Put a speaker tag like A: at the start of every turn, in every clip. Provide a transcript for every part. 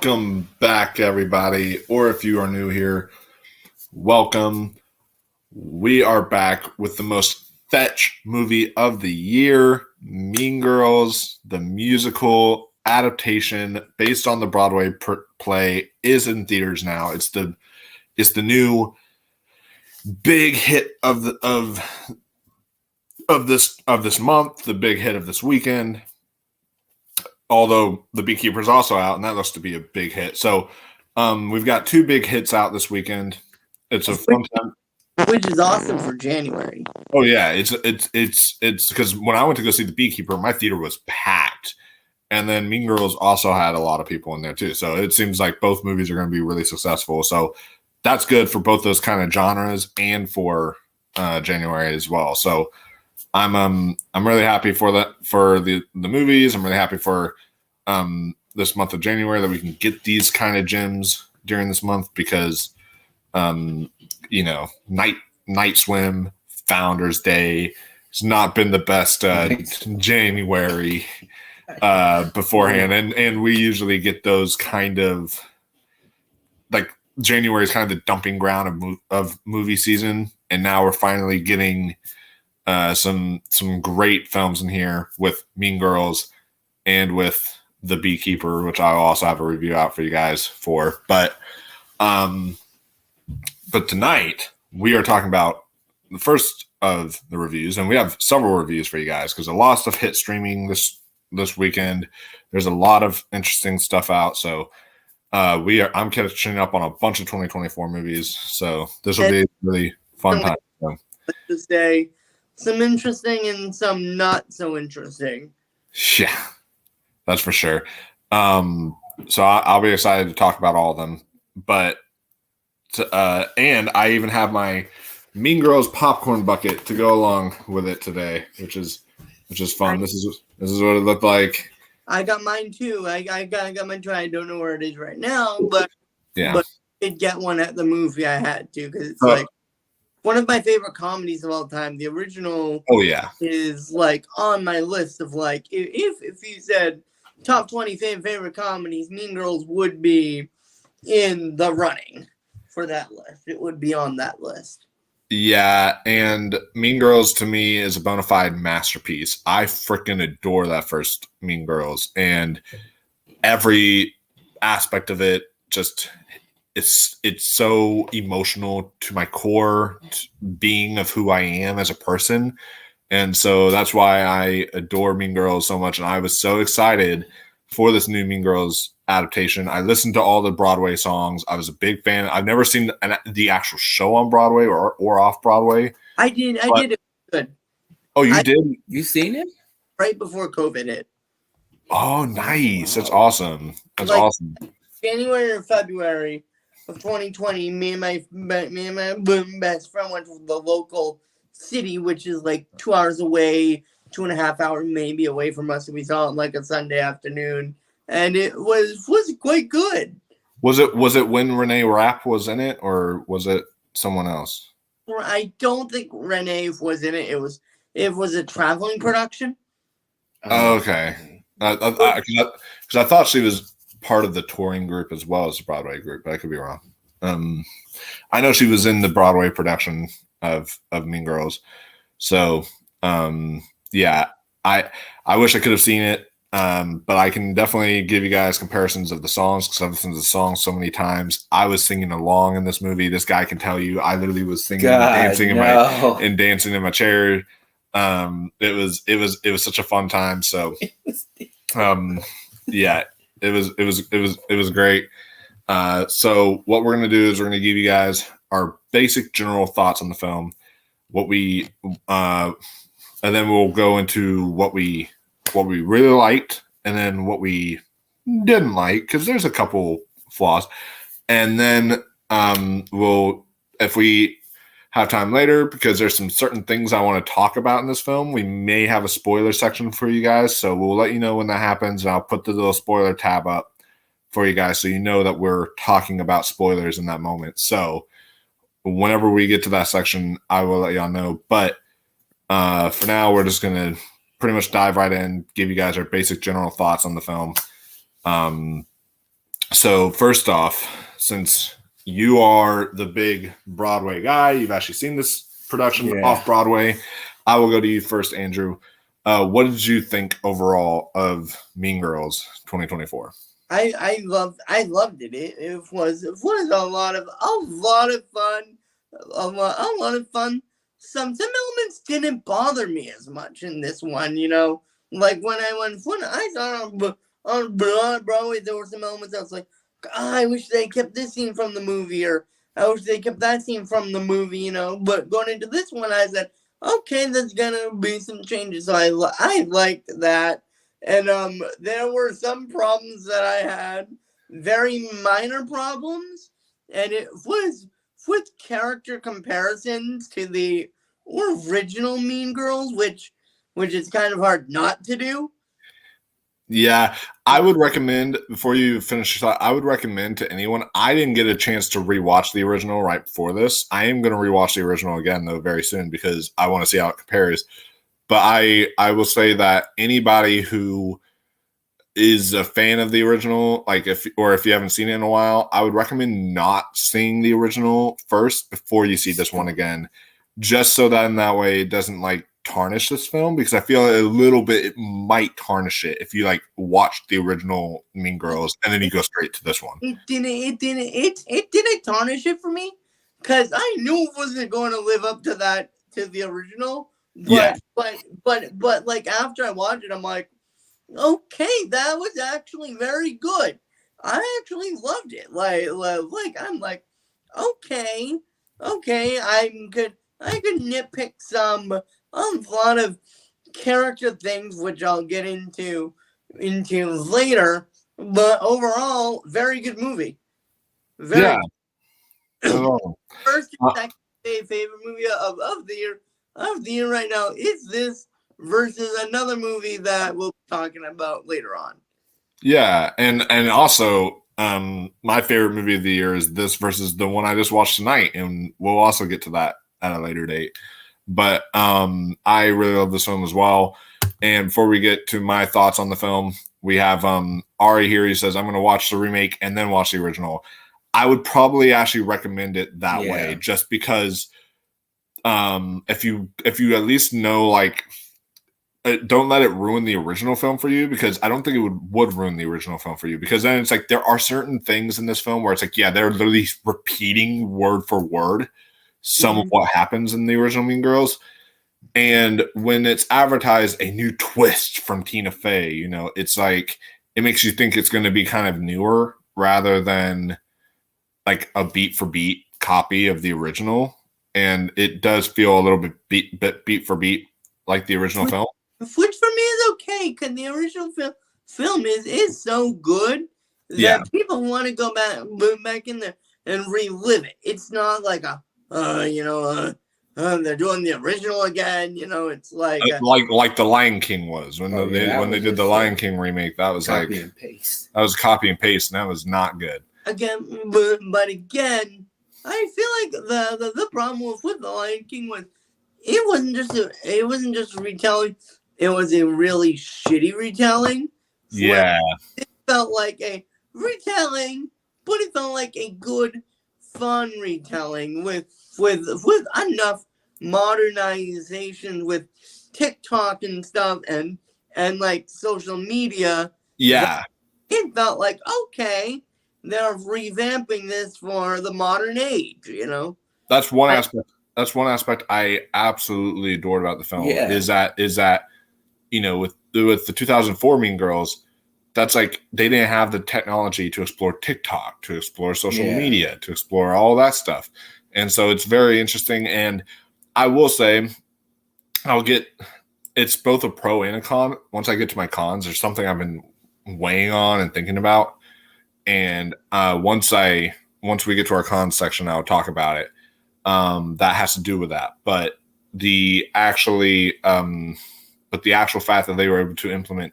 A: Welcome back, everybody, or if you are new here, welcome. We are back with the most fetch movie of the year, Mean Girls, the musical adaptation based on the Broadway play, is in theaters now. It's the new big hit of this month, the big hit of this weekend. Although The Beekeeper is also out, and that looks to be a big hit. So we've got two big hits out this weekend. It's a fun time,
B: which is awesome for January.
A: Oh yeah, it's because when I went to go see The Beekeeper, my theater was packed, and then Mean Girls also had a lot of people in there too. So it seems like both movies are going to be really successful. So that's good for both those kind of genres and for January as well. So I'm really happy for the movies. I'm really happy for this month of January that we can get these kind of gems during this month because Night Swim, Founders Day has not been the best January beforehand, and we usually get those kind of like January is kind of the dumping ground of movie season, and now we're finally getting some great films in here with Mean Girls and with The Beekeeper, which I'll also have a review out for you guys for. But tonight we are talking about the first of the reviews, and we have several reviews for you guys because a lot of stuff hit streaming this weekend. There's a lot of interesting stuff out, so I'm catching up on a bunch of 2024 movies. So this will be a really fun time.
B: Let's just say some interesting and some not so interesting.
A: Yeah, that's for sure. So I'll be excited to talk about all of them. But and I even have my Mean Girls popcorn bucket to go along with it today, which is fun. This is what it looked like.
B: I got mine too. I got mine too. I don't know where it is right now, but
A: yeah,
B: but I did get one at the movie. I had to because it's like one of my favorite comedies of all time. The original, is like on my list of like if you said top 20 favorite comedies, Mean Girls would be in the running for that list. It would be on that list.
A: Yeah, and Mean Girls to me is a bona fide masterpiece. I freaking adore that first Mean Girls, and every aspect of it just it's so emotional to my core being of who I am as a person. And so that's why I adore Mean Girls so much. And I was so excited for this new Mean Girls adaptation. I listened to all the Broadway songs. I was a big fan. I've never seen the actual show on Broadway or off Broadway.
B: I did. I did it good.
A: Oh, you did?
C: You seen it?
B: Right before COVID hit.
A: Oh, nice. That's awesome. That's awesome.
B: January or February of 2020, me and my best friend went to the local city, which is like 2 hours away, 2.5 hours maybe away from us. And we saw it like a Sunday afternoon, and it was quite good.
A: Was it when Renee Rapp was in it, or was it someone else?
B: I don't think Renee was in it. It was a traveling production.
A: Okay, because I thought she was part of the touring group as well as the Broadway group, but I could be wrong. I know she was in the Broadway production of Mean Girls. So yeah, I wish I could have seen it, but I can definitely give you guys comparisons of the songs because I've listened to the songs so many times. I was singing along in this movie. This guy can tell you I literally was singing and dancing in my chair. It was such a fun time. So yeah, it was great. So what we're going to do is we're going to give you guys our basic general thoughts on the film, and then we'll go into what we really liked and then what we didn't like, because there's a couple flaws. And then we'll, if we have time later, because there's some certain things I want to talk about in this film, we may have a spoiler section for you guys. So we'll let you know when that happens, and I'll put the little spoiler tab up for you guys so you know that we're talking about spoilers in that moment. So whenever we get to that section, I will let y'all know. But for now, we're just going to pretty much dive right in, give you guys our basic general thoughts on the film. So first off, since you are the big Broadway guy, you've actually seen this production off Broadway. I will go to you first, Andrew. What did you think overall of Mean Girls 2024?
B: I loved it. It was a lot of fun. A lot of fun. Some elements didn't bother me as much in this one, like when I saw it on Broadway, there were some elements I was like, I wish they kept this scene from the movie, or I wish they kept that scene from the movie, But going into this one, I said, okay, there's gonna be some changes. So I liked that. And there were some problems that I had, very minor problems, and it was with character comparisons to the original Mean Girls, which is kind of hard not to do.
A: Yeah, I would recommend, before you finish your thought, I would recommend to anyone, I didn't get a chance to rewatch the original right before this. I am going to rewatch the original again, though, very soon, because I want to see how it compares. But I will say that anybody who is a fan of the original, like if you haven't seen it in a while, I would recommend not seeing the original first before you see this one again, just so that in that way it doesn't like tarnish this film, because I feel a little bit it might tarnish it if you like watch the original Mean Girls and then you go straight to this one.
B: It didn't tarnish it for me, because I knew it wasn't going to live up to the original. But like after I watched it, I'm like, okay, that was actually very good. I actually loved it. Like I'm like, okay, I could nitpick a lot of character things, which I'll get into later. But overall, very good movie. Very good. First and second favorite movie of the year right now is this versus another movie that we'll be talking about later on.
A: Yeah, and also my favorite movie of the year is this versus the one I just watched tonight, and we'll also get to that at a later date. But I really love this film as well. And before we get to my thoughts on the film, we have Ari here. He says, I'm going to watch the remake and then watch the original. I would probably actually recommend it that way, just because if you at least know, like, don't let it ruin the original film for you, because I don't think it would ruin the original film for you, because then it's like there are certain things in this film where it's like, yeah, they're literally repeating word for word some of what happens in the original Mean Girls. And when it's advertised a new twist from Tina Fey, it's like it makes you think it's going to be kind of newer rather than like a beat for beat copy of the original. And it does feel a little bit beat for beat like the original film.
B: Which for me is okay, because the original film is so good that people want to go back in there and relive it. It's not like they're doing the original again. It's like
A: the Lion King was when they did the Lion King remake. That was copy and paste. That was copy and paste, and that was not good.
B: Again, but again, I feel like the problem with the Lion King was it wasn't just a retelling. It was a really shitty retelling.
A: Yeah.
B: It felt like a retelling, but it felt like a good, fun retelling with enough modernization with TikTok and stuff and like social media.
A: Yeah.
B: It felt like, okay, they're revamping this for the modern age,
A: That's one aspect. That's one aspect I absolutely adored about the film. Yeah. Is that with the 2004 Mean Girls, that's like they didn't have the technology to explore TikTok, to explore social media, to explore all that stuff. And so it's very interesting. And I will say, it's both a pro and a con. Once I get to my cons, there's something I've been weighing on and thinking about. And once we get to our cons section, I'll talk about it. That has to do with that. But the actual fact that they were able to implement,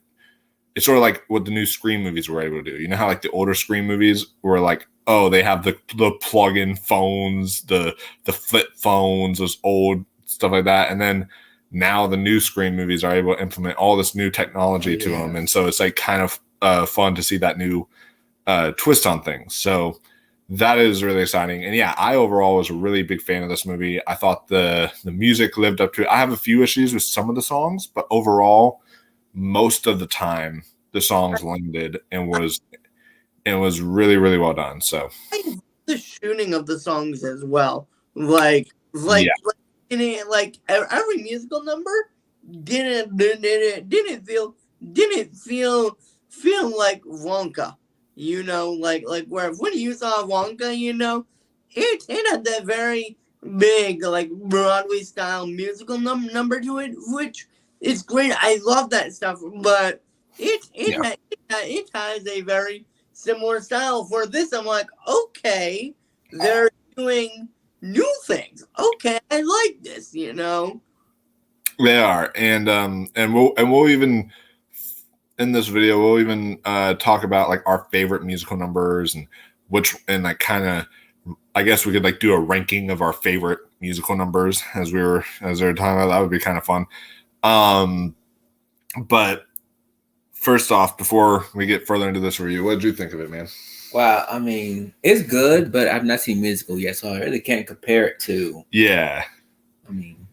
A: it's sort of like what the new Scream movies were able to do. You know how like the older Scream movies were like, oh, they have the plug-in phones, the flip phones, those old stuff like that. And then now the new Scream movies are able to implement all this new technology to them. And so it's like kind of fun to see that new twist on things. So that is really exciting. And yeah, I overall was a really big fan of this movie. I thought the music lived up to it. I have a few issues with some of the songs, but overall, most of the time, the songs landed and was really, really well done. So
B: the shooting of the songs as well, like every musical number didn't feel like Wonka, you know, like where when you saw Wonka, you know, it had that very big like Broadway style musical number to it, which is great. I love that stuff, but it has a very similar style. For this, I'm like, okay, they're doing new things. Okay, I like this, you know.
A: They are, and we'll even in this video we'll even talk about like our favorite musical numbers and like kind of, I guess we could like do a ranking of our favorite musical numbers as we were talking about. That would be kind of fun. But first off, before we get further into this review, what did you think of it, man?
C: Wow, I mean, it's good, but I've not seen musical yet, so I really can't compare it to.
A: Yeah.
C: I mean,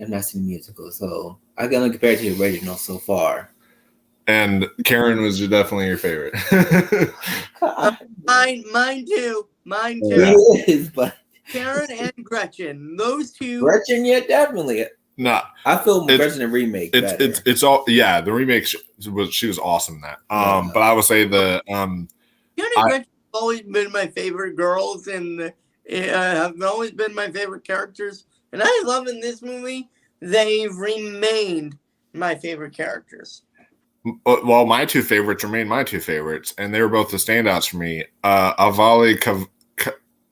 C: I've not seen musical, so I can only compare it to the original so far.
A: And Karen was definitely your favorite.
B: Mine too.
C: Yeah. It is, but
B: Karen and Gretchen, those two.
C: Gretchen, yeah, definitely.
A: No,
C: I feel Gretchen the remake.
A: It's all the remake she was awesome in that. But I would say the
B: Karen and Gretchen have always been my favorite girls and have always been my favorite characters. And I love in this movie they've remained my favorite characters.
A: Well, my two favorites remain my two favorites, and they were both the standouts for me. Avali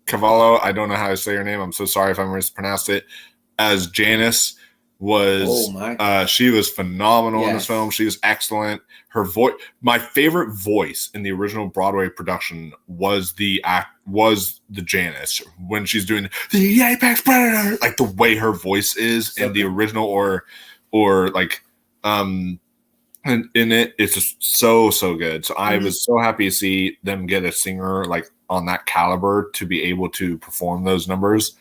A: Cavallo, I don't know how to say her name. I'm so sorry if I mispronounced it. As Janice was, she was phenomenal in this film. She was excellent. Her voice, my favorite voice in the original Broadway production was the Janice when she's doing the Apex Predator, like the way her voice is in the original, or like and in it, it's just so good. So I was so happy to see them get a singer like on that caliber to be able to perform those numbers.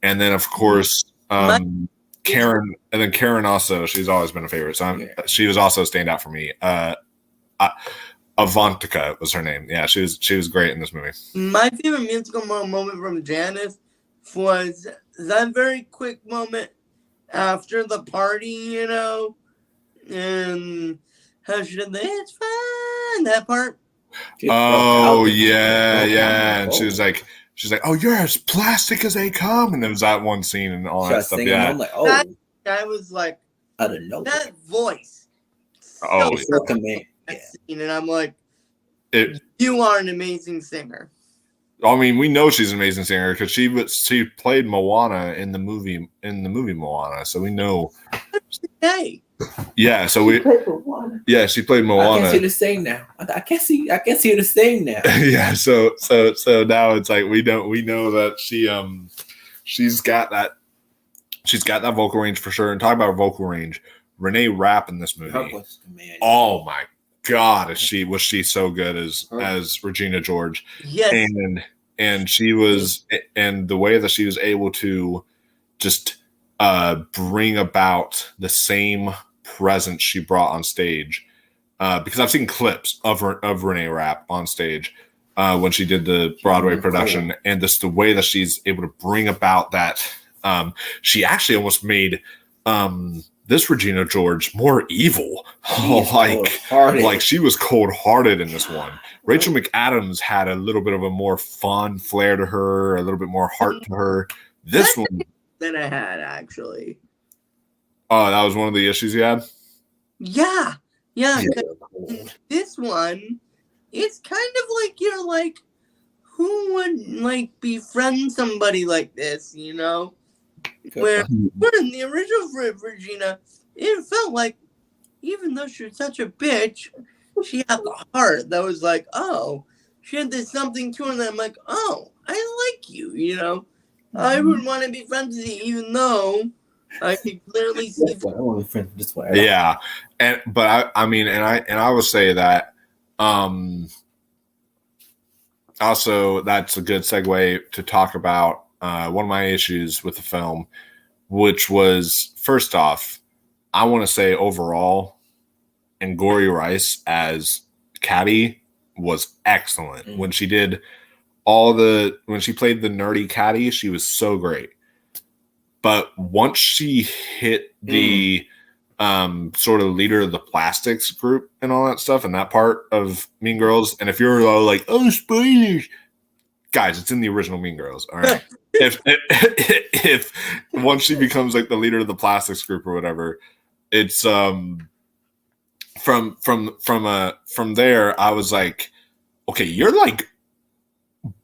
A: And then of course, Karen, and then Karen also, she's always been a favorite. So she was also a standout for me. Avantika was her name. Yeah, she was great in this movie.
B: My favorite musical moment from Janice was that very quick moment after the party, you know, and how she did the "It's fine" that part.
A: Oh yeah, and she's like, "Oh, you're as plastic as they come," and there was that one scene and all that stuff. Yeah,
C: I'm like, oh,
B: I was like,
C: I don't know
B: that voice.
C: Scene,
B: and I'm like, you are an amazing singer.
A: I mean, we know she's an amazing singer because she played Moana in the movie Moana, so we know. Yeah, so she played Moana.
C: I can see the same now. I can see the same now.
A: Yeah, so now it's like we know that she's got that vocal range for sure. And talking about vocal range, Renee Rapp in this movie. Oh my God, was she so good as Regina George?
B: Yes,
A: and she was, and the way that she was able to just bring about the same presence she brought on stage, because I've seen clips of Renee Rapp on stage when she did the Broadway production, and just the way that she's able to bring about that. She actually almost made this Regina George more evil. Like she was cold-hearted in this one. Rachel McAdams had a little bit of a more fun flair to her, a little bit more heart to her. This one
B: than I had, actually.
A: Oh, that was one of the issues you had?
B: Yeah. This one, it's kind of like you're like, who would like befriend somebody like this, you know? Where in the original Regina, it felt like, even though she was such a bitch, she had the heart that was like, oh, she had this something to her that I'm like, oh, I like you, you know? I would want to be friends with you, even though I could clearly see.
C: I want to be friends this way.
A: Yeah, but I mean, I would say that also, that's a good segue to talk about one of my issues with the film, which was, first off, I want to say overall, Angourie Rice as Caddy was excellent. When she did when she played the nerdy Caddy, she was so great. But once she hit the sort of leader of the plastics group and all that stuff, and that part of Mean Girls, and if you're like, oh, spoilers, guys, it's in the original Mean Girls. All right. if once she becomes like the leader of the plastics group or whatever, it's from there, I was like, okay, you're like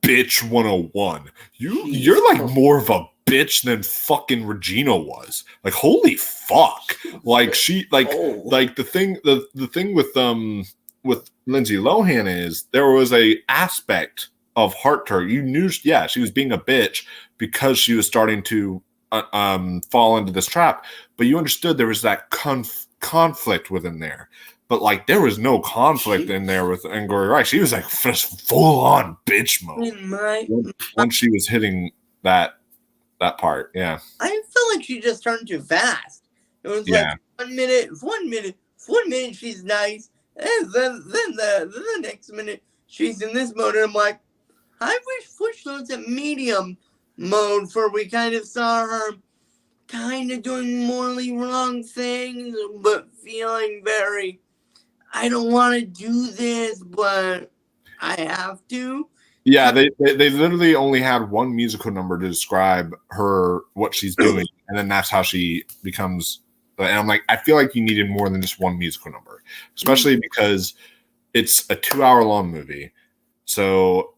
A: bitch 101. You're like more of a bitch than fucking Regina was. Like, holy fuck. Like she like the thing with Lindsay Lohan is there was a aspect of heart to her. You knew she was being a bitch because she was starting to fall into this trap, but you understood there was that conflict within there. But like there was no conflict in there with Angourie Rice. She was like just full on bitch mode once she was hitting that part. Yeah,
B: I felt like she just turned too fast. It was like 1 minute she's nice, and then the next minute she's in this mode, and I'm like, I wish was at medium mode for we kind of saw her kind of doing morally wrong things, but feeling very, I don't want to do this, but I have to.
A: Yeah, they literally only had one musical number to describe her, what she's doing, and then that's how she becomes. And I'm like, I feel like you needed more than just one musical number, especially because it's a 2-hour-long movie. So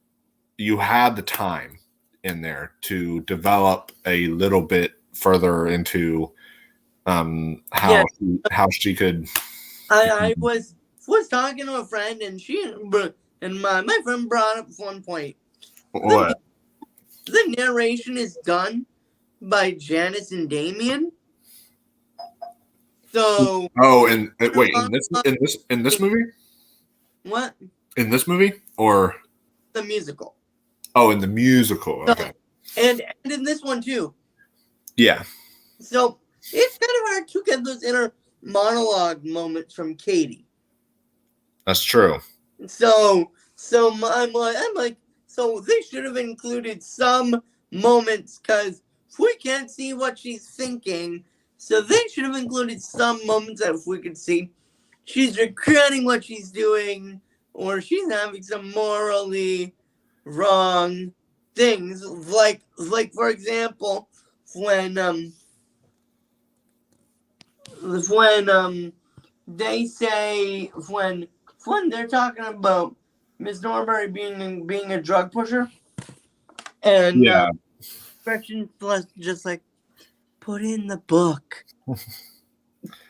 A: you had the time in there to develop a little bit further into how she could.
B: I was talking to a friend, and my friend brought up one point.
A: What?
B: The narration is done by Janice and Damien. So.
A: Oh, and wait, in this movie?
B: What?
A: In this movie or
B: the musical?
A: Oh, in the musical. Okay.
B: So, and in this one too.
A: Yeah.
B: So it's kind of hard to get those inner monologue moments from Katie.
A: That's true.
B: So I'm like, so they should have included some moments because we can't see what she's thinking. So they should have included some moments that if we could see she's regretting what she's doing or she's having some morally wrong things. Like for example, when they say when they're talking about Miss Norbury being a drug pusher, and Gretchen just like put in the book.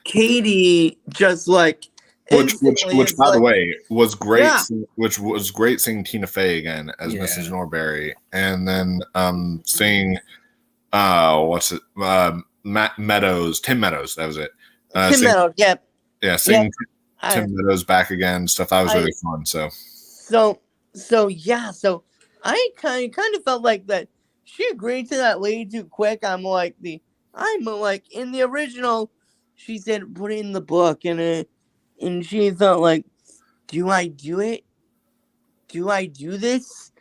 B: Katie just like
A: which by the way was great. Yeah. Which was great seeing Tina Fey again as Mrs. Norbury, and then seeing what's it Tim Meadows, that was it.
B: Tim Meadows, yep.
A: Yeah, seeing Tim Meadows back again, stuff that was really fun. So I kind of felt like that she agreed to that way too quick. I'm like in the original, she said put it in the book, and she thought like, do I do it? Do I do this?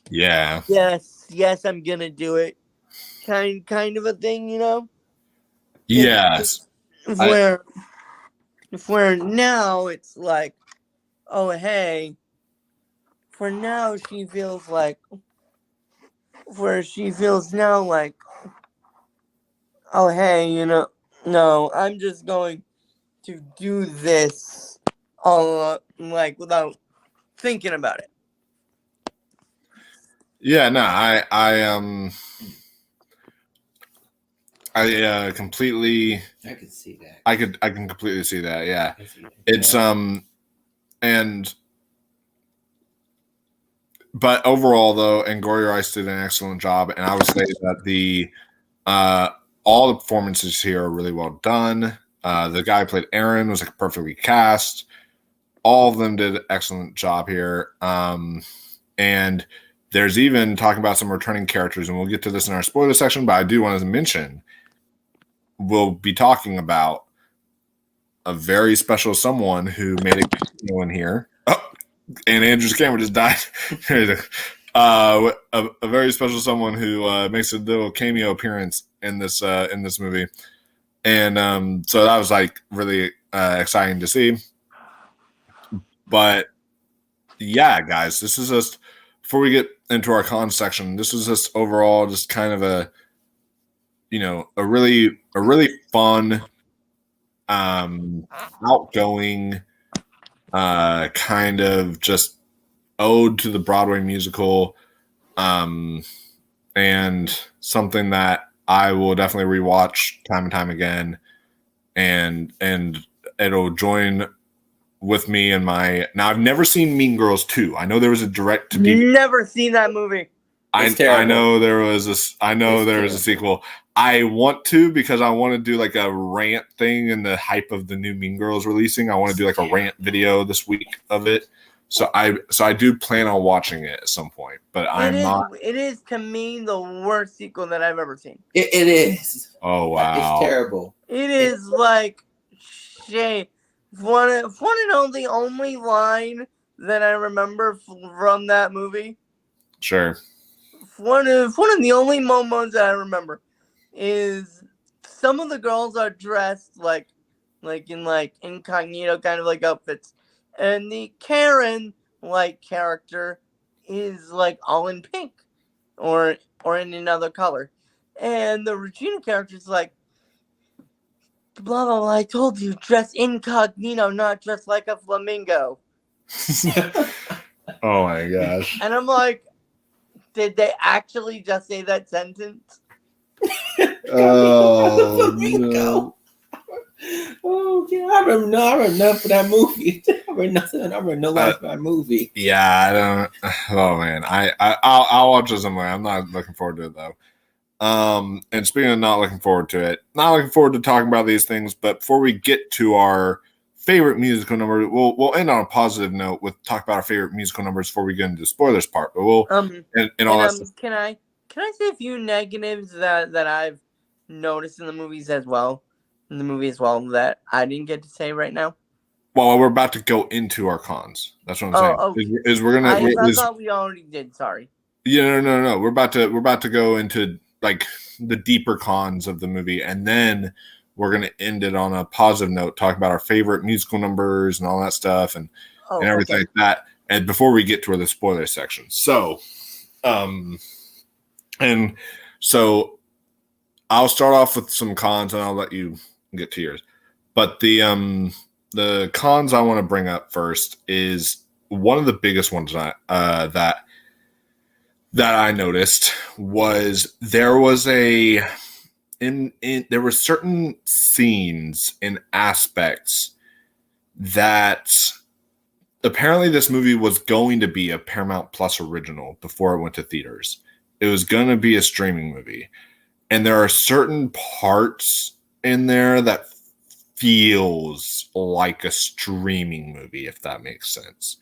A: Yeah.
B: Yes, I'm gonna do it. Kind of a thing, you know.
A: Yes.
B: Where now it's like, oh hey. For now she feels like, now like, oh hey, you know, no, I'm just going to do this all like without thinking about it.
A: Yeah, no, I completely.
C: I can see that.
A: I can completely see that. Yeah, it's but overall though, Angourie Rice did an excellent job, and I would say that the all the performances here are really well done. The guy who played Aaron was like perfectly cast. All of them did an excellent job here. And And there's even talking about some returning characters, and we'll get to this in our spoiler section, but I do want to mention we'll be talking about a very special someone who made a cameo in here. Oh, and Andrew's camera just died. A very special someone who makes a little cameo appearance in this movie, and so that was like really exciting to see. But yeah, guys, this is just before we get into our con section. This is just overall just kind of a really fun, outgoing, kind of just ode to the Broadway musical, and something that I will definitely rewatch time and time again, and it'll join with me and my. Now, I've never seen Mean Girls 2. I know there was a direct to DVD.
B: Never seen that movie.
A: I know there was this. I know there was a sequel. I want to, because I want to do like a rant thing in the hype of the new Mean Girls releasing. I want to do like a rant video this week of it. So I do plan on watching it at some point, but It
B: is to me the worst sequel that I've ever seen.
C: It is.
A: Oh wow,
C: it's terrible.
B: It is like shame. One and only line that I remember from that movie.
A: Sure.
B: One of the only moments that I remember is some of the girls are dressed like in incognito kind of like outfits, and the Karen character is like all in pink or in another color, and the Regina character is like blah blah blah. I told you, dress incognito, not dress like a flamingo.
A: Oh my gosh!
B: And I'm like, did they actually just say that sentence?
A: Oh no!
C: Oh yeah, I remember nothing for that movie. I remember no life for that movie.
A: Yeah, I don't. Oh man, I'll watch it somewhere. I'm not looking forward to it though. And speaking of not looking forward to it, not looking forward to talking about these things. But before we get to our favorite musical number, we'll end on a positive note with talk about our favorite musical numbers before we get into the spoilers part. But we'll and all that stuff.
B: Can I say a few negatives that I've noticed in the movie as well that I didn't get to say right now?
A: Well, we're about to go into our cons. That's what I'm saying.
B: Okay.
A: Is we're gonna?
B: I thought we already did. Sorry.
A: Yeah, no. We're about to go into like the deeper cons of the movie, and then we're gonna end it on a positive note, talk about our favorite musical numbers and all that stuff, and everything like that. And before we get to the spoiler section, so I'll start off with some cons, and I'll let you get to yours. But the cons I want to bring up first is one of the biggest ones that I noticed was there were certain scenes and aspects that apparently this movie was going to be a Paramount Plus original before it went to theaters. It was going to be a streaming movie. And there are certain parts in there that feels like a streaming movie, if that makes sense.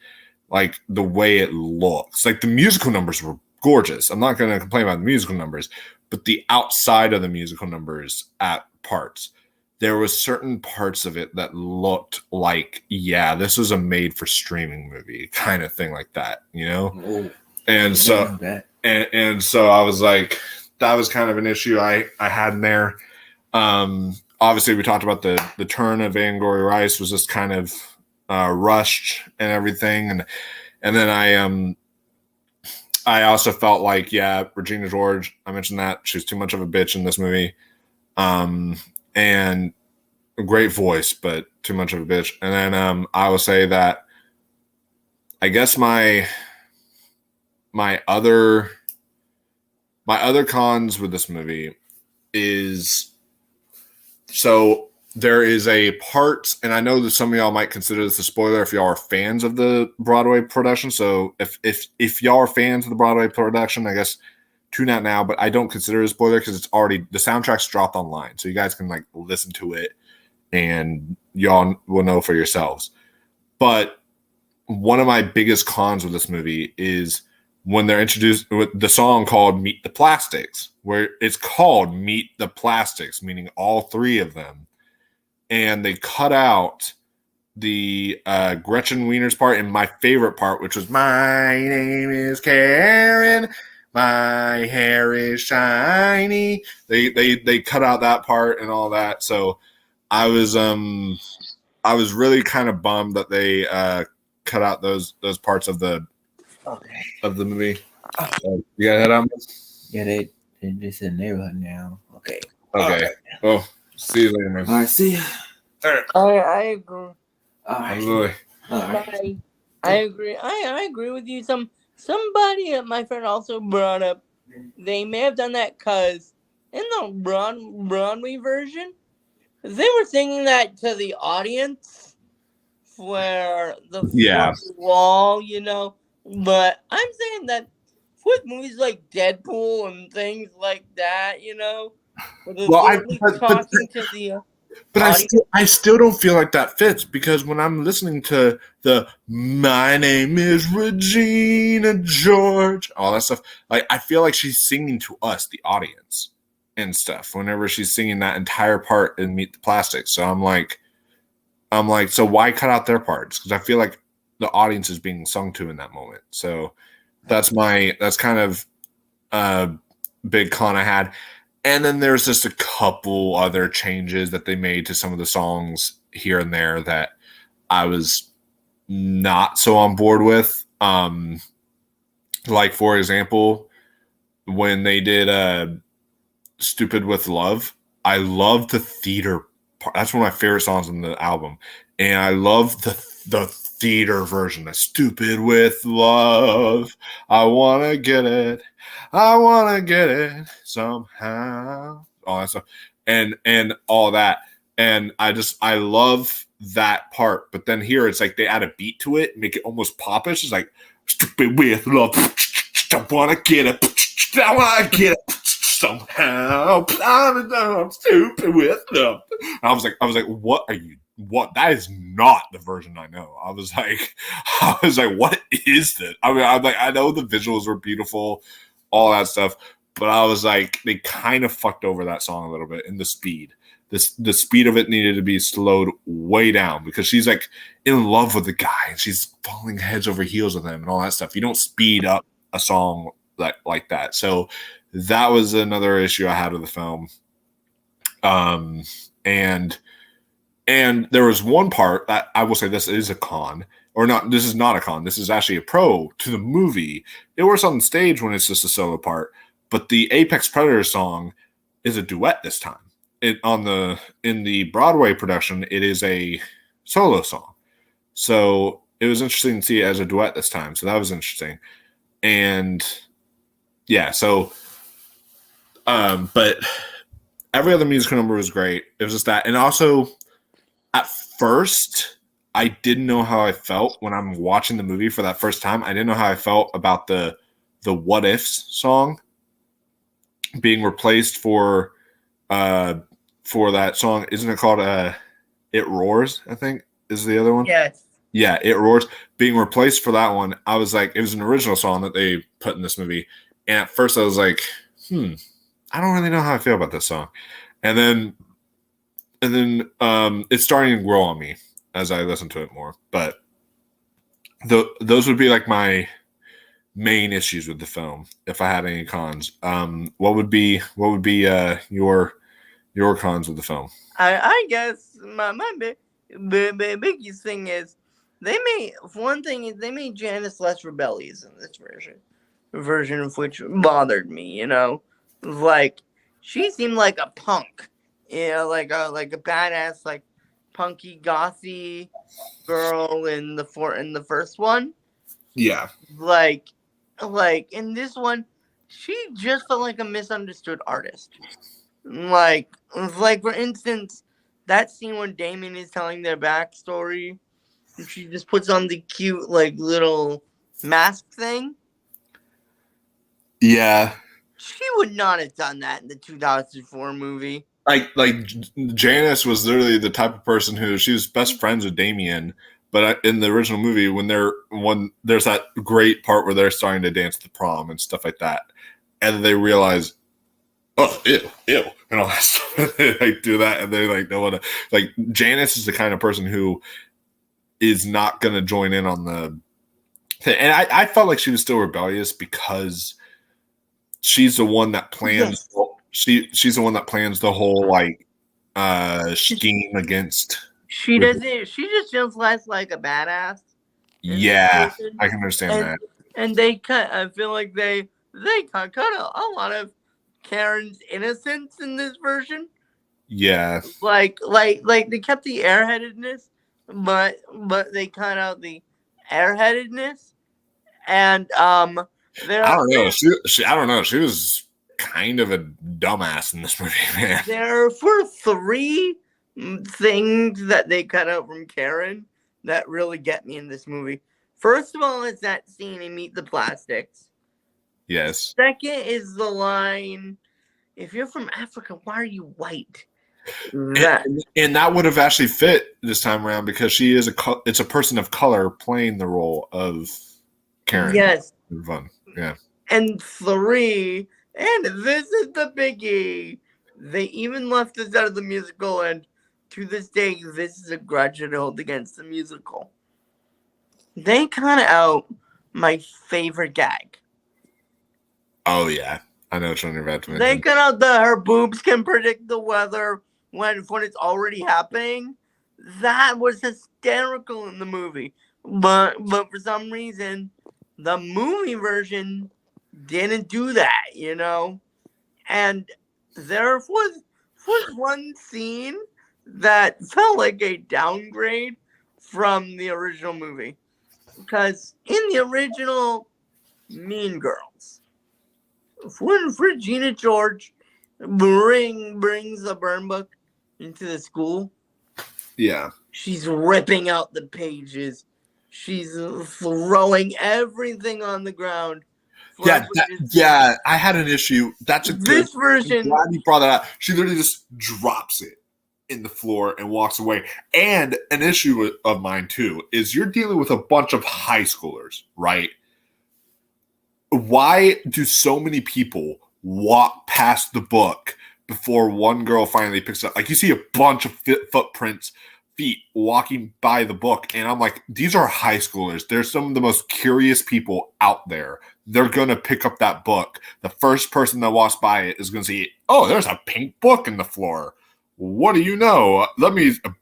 A: Like the way it looks. Like the musical numbers were gorgeous. I'm not going to complain about the musical numbers, but the outside of the musical numbers at parts, there was certain parts of it that looked like, yeah, this was a made for streaming movie kind of thing like that, you know?
C: Oh,
A: and so I was like, that was kind of an issue I had in there. Obviously, we talked about the turn of Angourie Rice was just kind of rushed and everything, and then I also felt like, yeah, Regina George, I mentioned that she's too much of a bitch in this movie, and a great voice, but too much of a bitch. And then I will say that I guess my other cons with this movie is, so there is a part, and I know that some of y'all might consider this a spoiler if y'all are fans of the Broadway production. So if y'all are fans of the Broadway production, I guess tune out now, but I don't consider it a spoiler because it's already, the soundtrack's dropped online. So you guys can like listen to it and y'all will know for yourselves. But one of my biggest cons with this movie is when they're introduced with the song called Meet the Plastics, where it's called Meet the Plastics, meaning all three of them. And they cut out the Gretchen Wiener's part and my favorite part, which was my name is Karen, my hair is shiny. They cut out that part and all that. So I was really kind of bummed that they cut out those parts of the movie. You gotta head out?
C: Yeah, they just in the neighborhood now. Okay.
A: Right. Well, see you later, man.
C: All right, see ya.
B: I agree.
C: All right.
A: Absolutely.
C: All right.
B: I agree. I agree with you. Somebody, my friend, also brought up they may have done that because in the Broadway version, they were singing that to the audience where the fourth wall, But I'm saying that with movies like Deadpool and things like that,
A: But I still don't feel like that fits, because when I'm listening to my name is Regina George, all that stuff, like I feel like she's singing to us, the audience, and stuff. Whenever she's singing that entire part in Meet the Plastics, so I'm like, so why cut out their parts? Because I feel like the audience is being sung to in that moment. So that's kind of a big con I had. And then there's just a couple other changes that they made to some of the songs here and there that I was not so on board with. Like, for example, when they did Stupid with Love, I love the theater part. That's one of my favorite songs on the album. And I love the theater version of Stupid with Love. I want to get it. I want to get it somehow. All that stuff. And all that. And I love that part. But then here it's like they add a beat to it, make it almost popish. It's like, stupid with love. I want to get it. I want to get it somehow. I'm stupid with love. I was like, what are you? What? That is not the version I know. I was like, what is this? I mean, I'm like, I know the visuals were beautiful, all that stuff, but I was like, they kind of fucked over that song a little bit in the speed. The speed of it needed to be slowed way down, because she's like in love with the guy and she's falling heads over heels with him and all that stuff. You don't speed up a song like that. So that was another issue I had with the film. And there was one part that I will say this is a con, or not. This is not a con. This is actually a pro to the movie. It works on stage when it's just a solo part, but the Apex Predator song is a duet this time. In the Broadway production, it is a solo song. So it was interesting to see it as a duet this time. So that was interesting. And yeah, so but every other musical number was great. It was just that. And also, at first, I didn't know how I felt when I'm watching the movie for that first time. I didn't know how I felt about the What Ifs song being replaced for that song. Isn't it called It Roars, I think is the other one?
B: Yes.
A: Yeah, It Roars. Being replaced for that one, I was like, it was an original song that they put in this movie. And at first I was like, I don't really know how I feel about this song. And then it's starting to grow on me as I listen to it more. But those would be like my main issues with the film if I had any cons. What would be your cons with the film?
B: I guess my biggest thing is they made Janice less rebellious in this version of which bothered me. Like she seemed like a punk. Like a badass, like punky, gothy girl in the first one.
A: Yeah.
B: Like in this one, she just felt like a misunderstood artist. Like for instance, that scene when Damien is telling their backstory, and she just puts on the cute like little mask thing.
A: Yeah.
B: She would not have done that in the 2004 movie.
A: Like Janice was literally the type of person who she was best friends with Damien, But in the original movie, when there's that great part where they're starting to dance the prom and stuff like that, and then they realize, oh, ew, and all that stuff. They like do that, and they like don't want to. Like Janice is the kind of person who is not going to join in on the thing. And I felt like she was still rebellious because she's the one that plans. Yes. She's the one that plans the whole like scheme against.
B: She doesn't. She just feels less like a badass.
A: Yeah, I can understand that.
B: And I feel like they cut a lot of Karen's innocence in this version.
A: Yeah.
B: Like they kept the airheadedness, but they cut out the airheadedness, and I
A: don't know. I don't know. She was kind of a dumbass in this movie, man.
B: There were 3 things that they cut out from Karen that really get me in this movie. First of all, it's that scene in Meet the Plastics.
A: Yes.
B: Second is the line, if you're from Africa, why are you white?
A: And that would have actually fit this time around because she is it's a person of color playing the role of Karen.
B: Yes.
A: Fun. Yeah.
B: And 3, and this is the biggie, they even left this out of the musical, and to this day, this is a grudge I hold against the musical. They cut out my favorite gag.
A: Oh, yeah. I know which one you're about to mention.
B: They cut out her boobs can predict the weather when it's already happening. That was hysterical in the movie. But for some reason, the movie version didn't do that, you know? And there was one scene that felt like a downgrade from the original movie. Because in the original Mean Girls, when Regina George brings a burn book into the school,
A: yeah,
B: she's ripping out the pages. She's throwing everything on the ground.
A: Yeah, I had an issue. That's
B: this version.
A: I'm glad you brought that up. She literally just drops it in the floor and walks away. And an issue of mine too is you're dealing with a bunch of high schoolers, right? Why do so many people walk past the book before one girl finally picks up? Like you see a bunch of feet walking by the book, and I'm like, these are high schoolers. They're some of the most curious people out there. They're gonna pick up that book. The first person that walks by it is gonna see, oh, there's a pink book in the floor. What do you know? A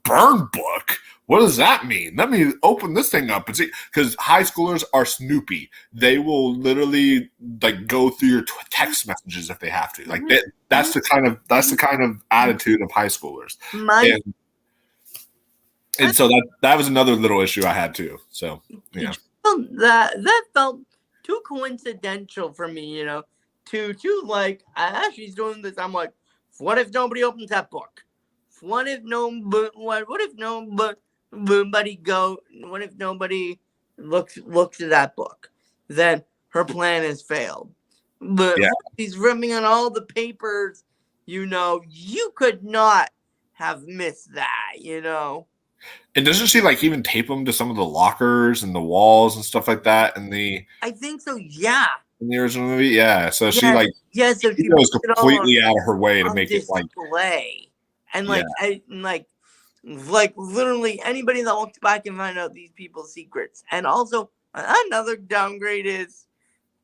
A: burn book. What does that mean? Let me open this thing up and see. Because high schoolers are snoopy. They will literally like go through your text messages if they have to. Like that's the kind of attitude of high schoolers. And so that was another little issue I had too. So yeah,
B: that felt too coincidental for me. You know, to like as she's doing this, I'm like, what if nobody opens that book? What if nobody looks at that book? Then her plan has failed. But she's ripping on all the papers. You know, you could not have missed that. You know.
A: And doesn't she like even tape them to some of the lockers and the walls and stuff like that?
B: I think so. Yeah.
A: In the original movie, yeah. So she
B: so
A: she goes completely out of her way to make it like
B: display. And like literally anybody that walks by can find out these people's secrets. And also another downgrade is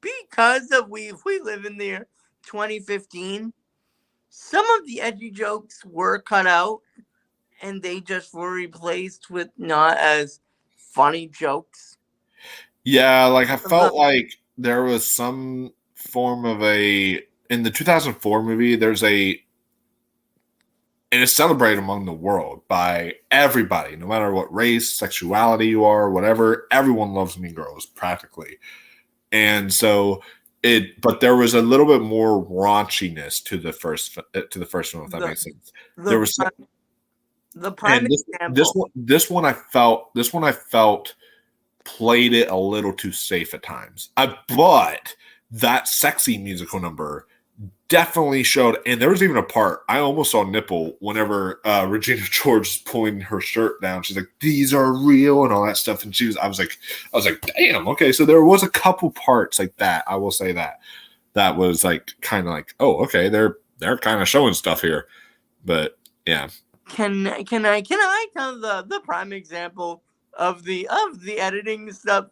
B: because of we live in the year 2015, some of the edgy jokes were cut out and they just were replaced with not as funny jokes.
A: Yeah, like I felt like there was some form of in the 2004 movie, it is celebrated among the world by everybody, no matter what race, sexuality you are, whatever. Everyone loves Mean Girls, practically. And so but there was a little bit more raunchiness to the first one, if that makes sense. There was
B: the prime example.
A: This one I felt played it a little too safe at times. But that sexy musical number definitely showed, and there was even a part I almost saw nipple whenever Regina George was pulling her shirt down. She's like, "These are real," and all that stuff. And I was like, "Damn, okay." So there was a couple parts like that. I will say that was like kind of like, "Oh, okay, they're kind of showing stuff here," but yeah.
B: Can I tell the prime example of the editing stuff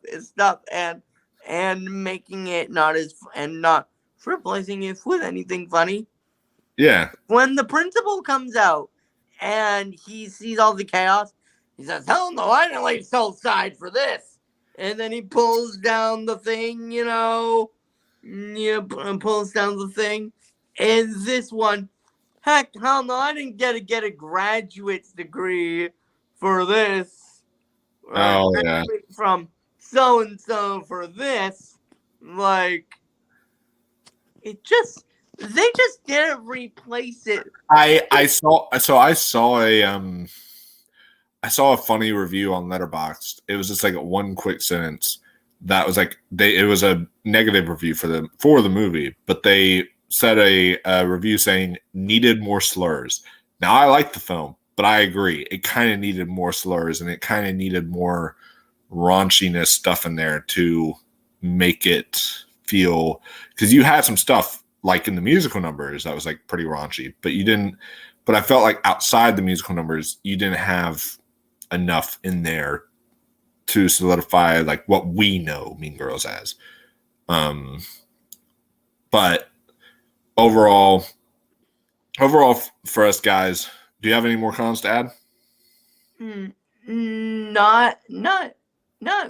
B: and making it not replacing it with anything funny?
A: Yeah.
B: When the principal comes out and he sees all the chaos, he says, "Hell no, I didn't lay soul side for this." And then he pulls down the thing, pulls down the thing. And this one, heck, hell no, I didn't get a graduate's degree for this.
A: Oh, yeah.
B: From so-and-so for this. Like, they just didn't replace it.
A: I saw a funny review on Letterboxd. It was just like one quick sentence that was like it was a negative review for the movie, but they said a review saying needed more slurs. Now I like the film, but I agree it kind of needed more slurs and it kind of needed more raunchiness stuff in there to make it feel, because you had some stuff like in the musical numbers that was like pretty raunchy, but I felt like outside the musical numbers you didn't have enough in there to solidify like what we know Mean Girls as. But overall for us guys, do you have any more cons to add?
B: Not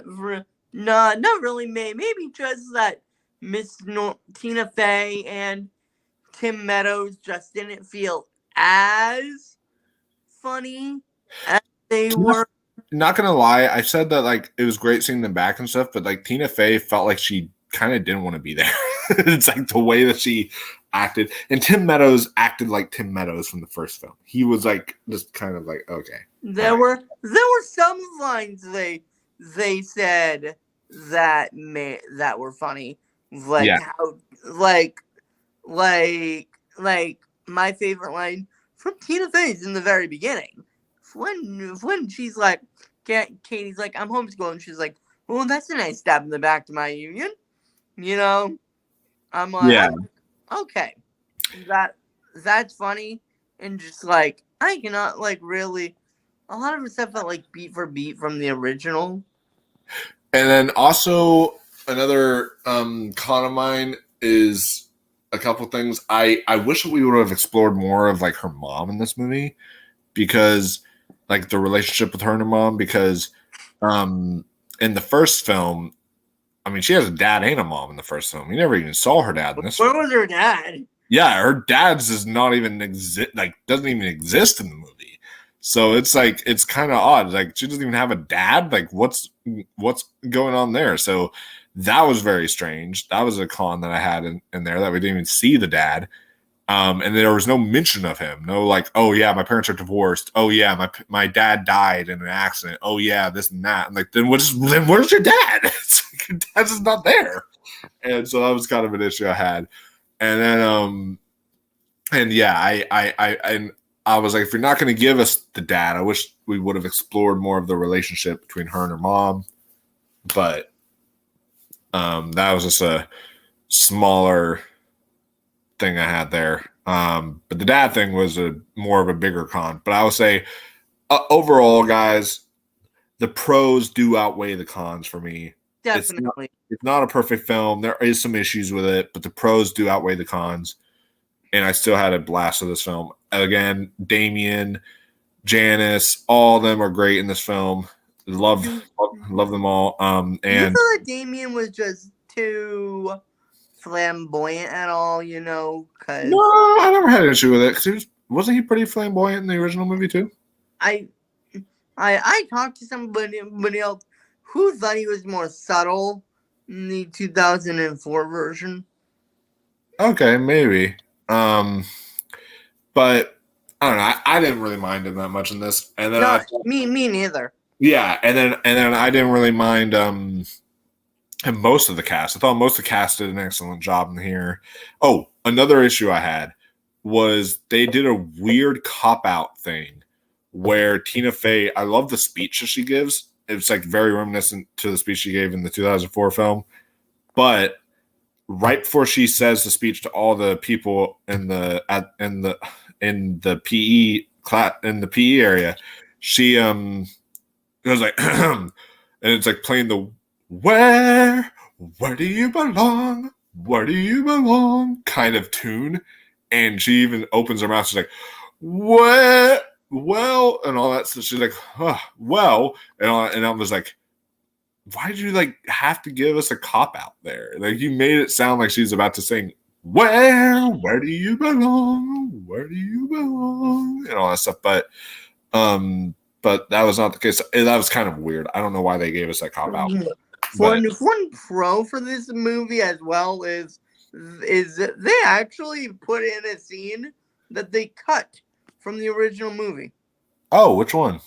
B: really. Maybe just that Tina Fey and Tim Meadows just didn't feel as funny as they were.
A: Not gonna lie, I said that like it was great seeing them back and stuff, but like Tina Fey felt like she kind of didn't want to be there. It's like the way that she acted, and Tim Meadows acted like Tim Meadows from the first film. He was like just kind of like, okay.
B: There were some lines they said that were funny, like how like my favorite line from Tina Fey's in the very beginning when she's like, Katie's like, "I'm homeschooling," she's like, "Well, that's a nice stab in the back to my union," I'm like, yeah, okay, that's funny, and just like I cannot like really. A lot of the stuff felt like beat for beat from the original.
A: And then also another con of mine is a couple things. I wish we would have explored more of like her mom in this movie, because like the relationship with her and her mom, because in the first film, I mean, she has a dad and a mom in the first film. You never even saw her dad in this
B: film.
A: Where
B: was her dad?
A: Yeah, her dad's does not even exist, like doesn't even exist in the movie. So it's like, it's kind of odd. Like she doesn't even have a dad. Like what's going on there? So that was very strange. That was a con that I had in there, that we didn't even see the dad. And there was no mention of him. No like, oh yeah, my parents are divorced. Oh yeah, my dad died in an accident. Oh yeah, this and that. I'm like, then where's your dad? It's like, your dad's just not there. And so that was kind of an issue I had. And then and yeah, I was like, if you're not going to give us the dad, I wish we would have explored more of the relationship between her and her mom. But that was just a smaller thing I had there. But the dad thing was more of a bigger con. But I would say overall, guys, the pros do outweigh the cons for me.
B: Definitely.
A: It's not a perfect film. There is some issues with it, but the pros do outweigh the cons. And I still had a blast with this film. Again, Damien, Janice, all of them are great in this film. Love them all. And
B: you feel like Damien was just too flamboyant at all, Cause
A: no, I never had an issue with it. Because wasn't he pretty flamboyant in the original movie too?
B: I talked to somebody else who thought he was more subtle in the 2004 version.
A: Okay, maybe. But I don't know. I didn't really mind him that much in this, and then
B: me neither.
A: Yeah, and then I didn't really mind and most of the cast. I thought most of the cast did an excellent job in here. Oh, another issue I had was they did a weird cop-out thing where Tina Fey, I love the speech that she gives. It's like very reminiscent to the speech she gave in the 2004 film. But right before she says the speech to all the people in the PE class, in the PE area, she goes like and it's like playing the where do you belong? Where do you belong? Kind of tune. And she even opens her mouth. She's like, what? Well, and all that. So she's like, oh, well, and I was like, why did you like have to give us a cop out there? Like you made it sound like she's about to sing, where do you belong? Where do you belong? And all that stuff. But that was not the case. That was kind of weird. I don't know why they gave us that cop out.
B: One pro for this movie as well is they actually put in a scene that they cut from the original movie.
A: Oh, which one?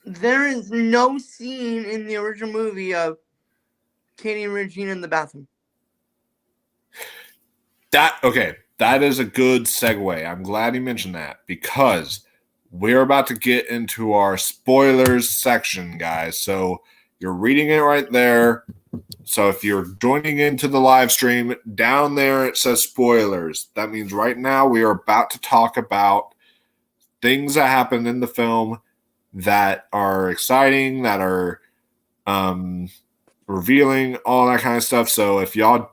B: There is no scene in the original movie of Katie and Regina in the bathroom.
A: That is a good segue. I'm glad you mentioned that because we're about to get into our spoilers section, guys. So you're reading it right there. So if you're joining into the live stream, down there it says spoilers. That means right now we are about to talk about things that happened in the film that are exciting, that are revealing, all that kind of stuff. So if y'all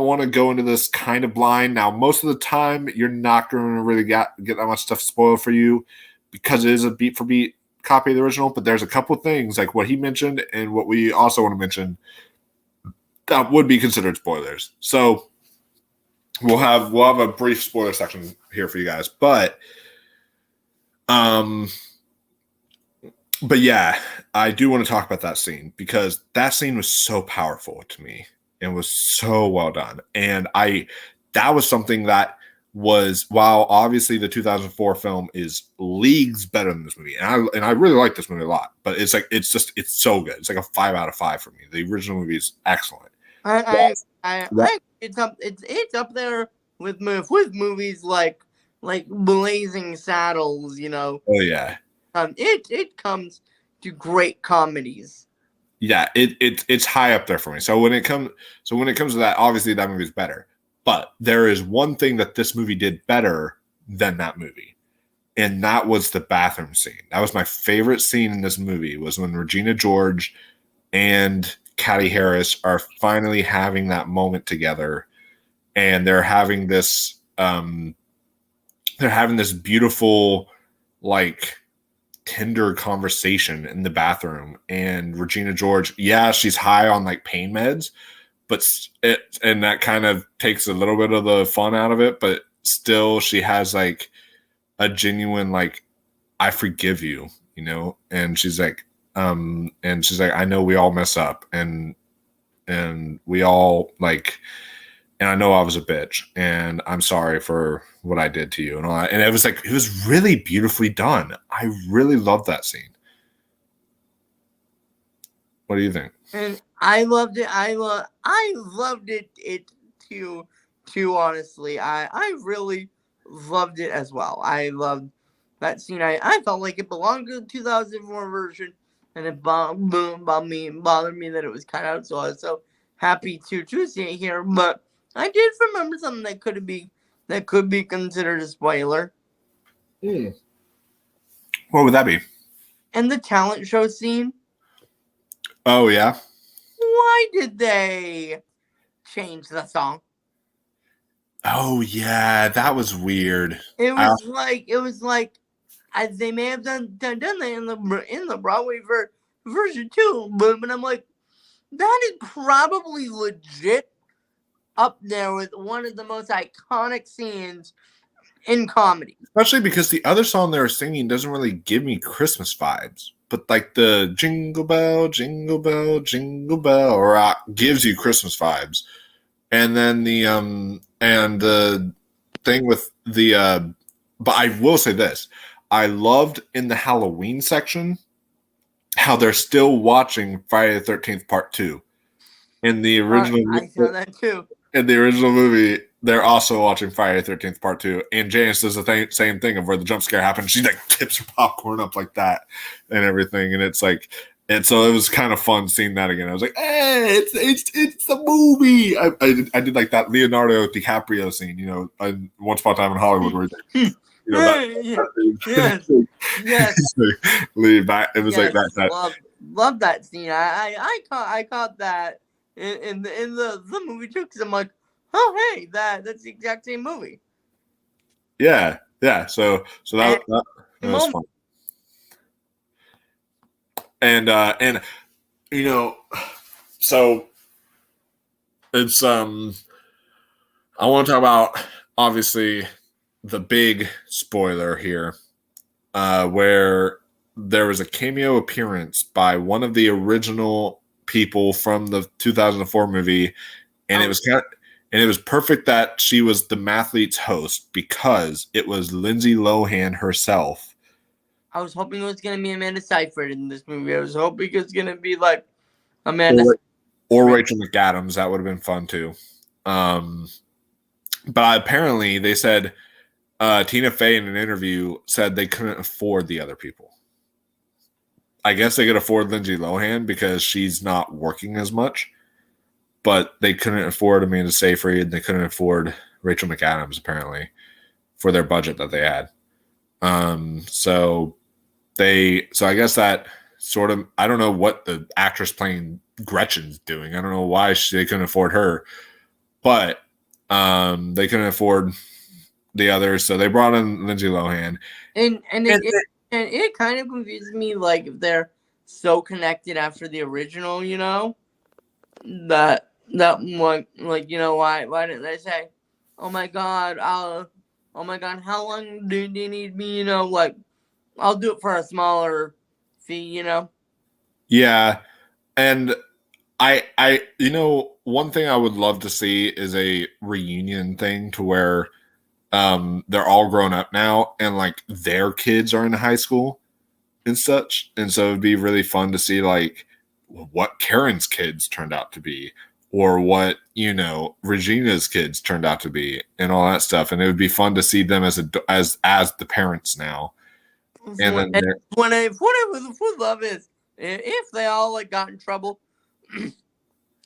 A: want to go into this kind of blind, now most of the time you're not going to really get that much stuff spoiled for you because it is a beat for beat copy of the original. But there's a couple things like what he mentioned and what we also want to mention that would be considered spoilers. So we'll have a brief spoiler section here for you guys. But yeah, I do want to talk about that scene because that scene was so powerful to me and was so well done. And that was something that was, while obviously the 2004 film is leagues better than this movie. And I really like this movie a lot, but it's so good. It's like a 5 out of 5 for me. The original movie is excellent.
B: It's up there with movies like Blazing Saddles, you know.
A: Oh yeah.
B: It comes to great comedies.
A: Yeah, it's high up there for me. So when it comes to that, obviously that movie's better. But there is one thing that this movie did better than that movie, and that was the bathroom scene. That was my favorite scene in this movie. Was when Regina George and Kathy Harris are finally having that moment together, and they're having this beautiful, like, tender conversation in the bathroom. And Regina George, yeah, she's high on like pain meds, and that kind of takes a little bit of the fun out of it, but still she has like a genuine like, I forgive you, you know. And she's like I know we all mess up, and we all like, and I know I was a bitch, and I'm sorry for what I did to you and all that. And it was really beautifully done. I really loved that scene. What do you think?
B: And I loved it. I loved it too. Honestly, I really loved it as well. I loved that scene. I felt like it belonged to the 2004 version, and it bothered me that it was cut out. So I was so happy to see it here. But I did remember something that could be considered a spoiler.
A: What would that be?
B: And the talent show scene.
A: Oh yeah.
B: Why did they change the song?
A: Oh yeah, that was weird.
B: It was like they may have done that in the Broadway version too, but I'm like, that is probably legit up there with one of the most iconic scenes in comedy.
A: Especially because the other song they were singing doesn't really give me Christmas vibes. But like the jingle bell, jingle bell, jingle bell rock gives you Christmas vibes. And then the thing with the but I will say this. I loved in the Halloween section how they're still watching Friday the 13th Part 2. In the original,
B: I saw that too.
A: In the original movie, they're also watching Friday the 13th Part 2, and Janice does the same thing of where the jump scare happens. She like tips her popcorn up like that and everything, and it's like, and so it was kind of fun seeing that again. I was like, hey, it's the movie. I did like that Leonardo DiCaprio scene, you know, Once Upon a Time in Hollywood, where you know,
B: yes.
A: Leave back. It was like that.
B: Love that scene. I caught that in the movie too, because I'm like, oh hey, that's the exact same movie.
A: Yeah. So that was fun. And you know, so it's I want to talk about obviously the big spoiler here, where there was a cameo appearance by one of the original people from the 2004 movie, and it was perfect that she was the Mathletes host because it was Lindsay Lohan herself.
B: I was hoping it was going to be Amanda Seyfried in this movie. I was hoping it was going to be like Amanda
A: or Rachel McAdams. That would have been fun too. But apparently they said Tina Fey in an interview said they couldn't afford the other people. I guess they could afford Lindsay Lohan because she's not working as much, but they couldn't afford Amanda Seyfried. They couldn't afford Rachel McAdams apparently for their budget that they had. So I guess that sort of, I don't know what the actress playing Gretchen's doing. I don't know why they couldn't afford her, but they couldn't afford the others, so they brought in Lindsay Lohan.
B: And it kind of confuses me, like, if they're so connected after the original, you know, that one, like, you know, why didn't they say, oh my god, how long do you need me, you know, like, I'll do it for a smaller fee, you know?
A: Yeah, and I you know, one thing I would love to see is a reunion thing to where they're all grown up now and like their kids are in high school and such. And so it'd be really fun to see like what Karen's kids turned out to be or what, you know, Regina's kids turned out to be and all that stuff. And it would be fun to see them as the parents now. And then
B: what I would love is if they all like got in trouble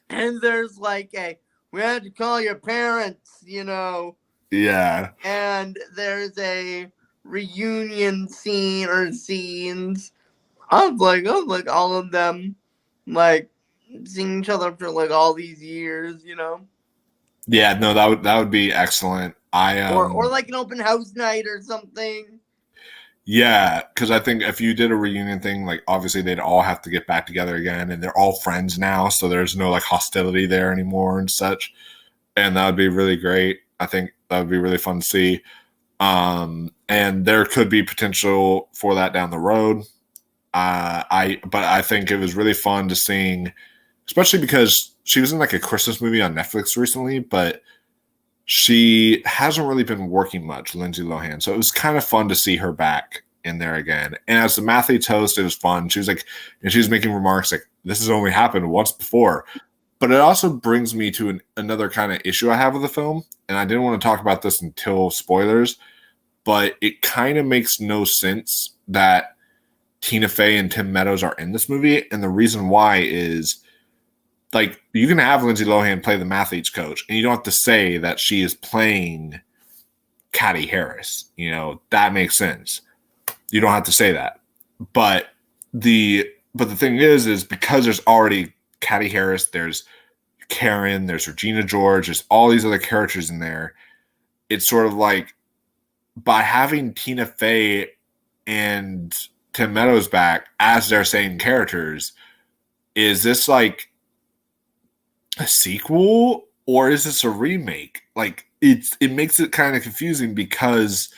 B: and there's like we had to call your parents, you know.
A: Yeah.
B: And there's a reunion scene or scenes of like all of them like seeing each other for like all these years, you know.
A: Yeah, no, that would be excellent.
B: Or like an open house night or something.
A: Yeah, because I think if you did a reunion thing, like obviously they'd all have to get back together again, and they're all friends now, so there's no like hostility there anymore and such. And that would be really great. I think that would be really fun to see. And there could be potential for that down the road. But I think it was really fun to sing, especially because she was in like a Christmas movie on Netflix recently, but she hasn't really been working much, Lindsay Lohan. So it was kind of fun to see her back in there again. And as the Mathletes host, it was fun. She was like, and she was making remarks like, this has only happened once before. But it also brings me to another kind of issue I have with the film. And I didn't want to talk about this until spoilers, but it kind of makes no sense that Tina Fey and Tim Meadows are in this movie. And the reason why is, like, you can have Lindsay Lohan play the Mathletes coach, and you don't have to say that she is playing Katty Harris. You know, that makes sense. You don't have to say that. But the thing is because there's already Katty Harris, there's Karen, there's Regina George, there's all these other characters in there. It's sort of like by having Tina Fey and Tim Meadows back as their same characters, is this like a sequel or is this a remake? Like it makes it kind of confusing because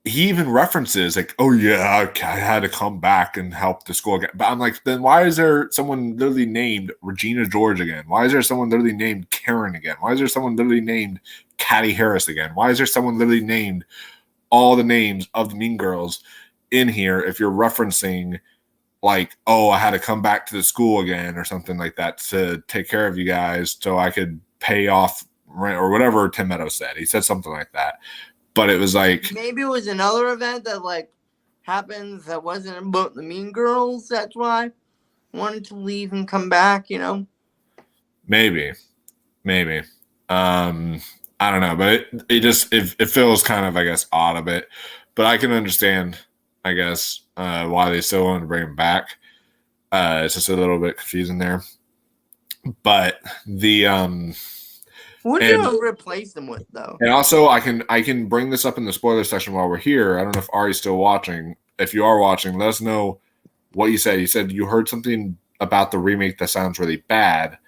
A: he even references like, oh yeah, I had to come back and help the school again. But I'm like, then why is there someone literally named Regina George again? Why is there someone literally named Karen again? Why is there someone literally named Katty Harris again? Why is there someone literally named all the names of the Mean Girls in here if you're referencing like, oh, I had to come back to the school again or something like that to take care of you guys so I could pay off rent or whatever Tim Meadows said. He said something like that. But it was like,
B: maybe it was another event that like happens that wasn't about the Mean Girls. That's why I wanted to leave and come back, you know?
A: Maybe. I don't know, but it feels kind of, I guess, odd a bit. But I can understand, I guess, why they still wanted to bring him back. It's just a little bit confusing there. But the
B: what do you replace them with, though?
A: And also, I can bring this up in the spoiler section while we're here. I don't know if Ari's still watching. If you are watching, let us know what you said. You said you heard something about the remake that sounds really bad.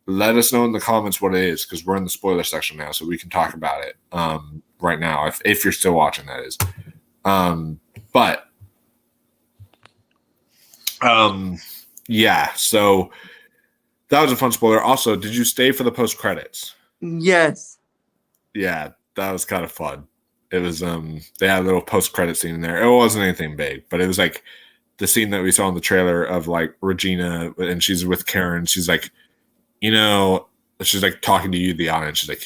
A: Let us know in the comments what it is, because we're in the spoiler section now, so we can talk about it right now, if you're still watching, that is. Yeah, so that was a fun spoiler. Also, did you stay for the post credits?
B: Yes.
A: Yeah, that was kind of fun. It was they had a little post credit scene in there. It wasn't anything big, but it was like the scene that we saw in the trailer of like Regina, and she's with Karen. She's like, you know, she's like talking to you, the audience. She's like,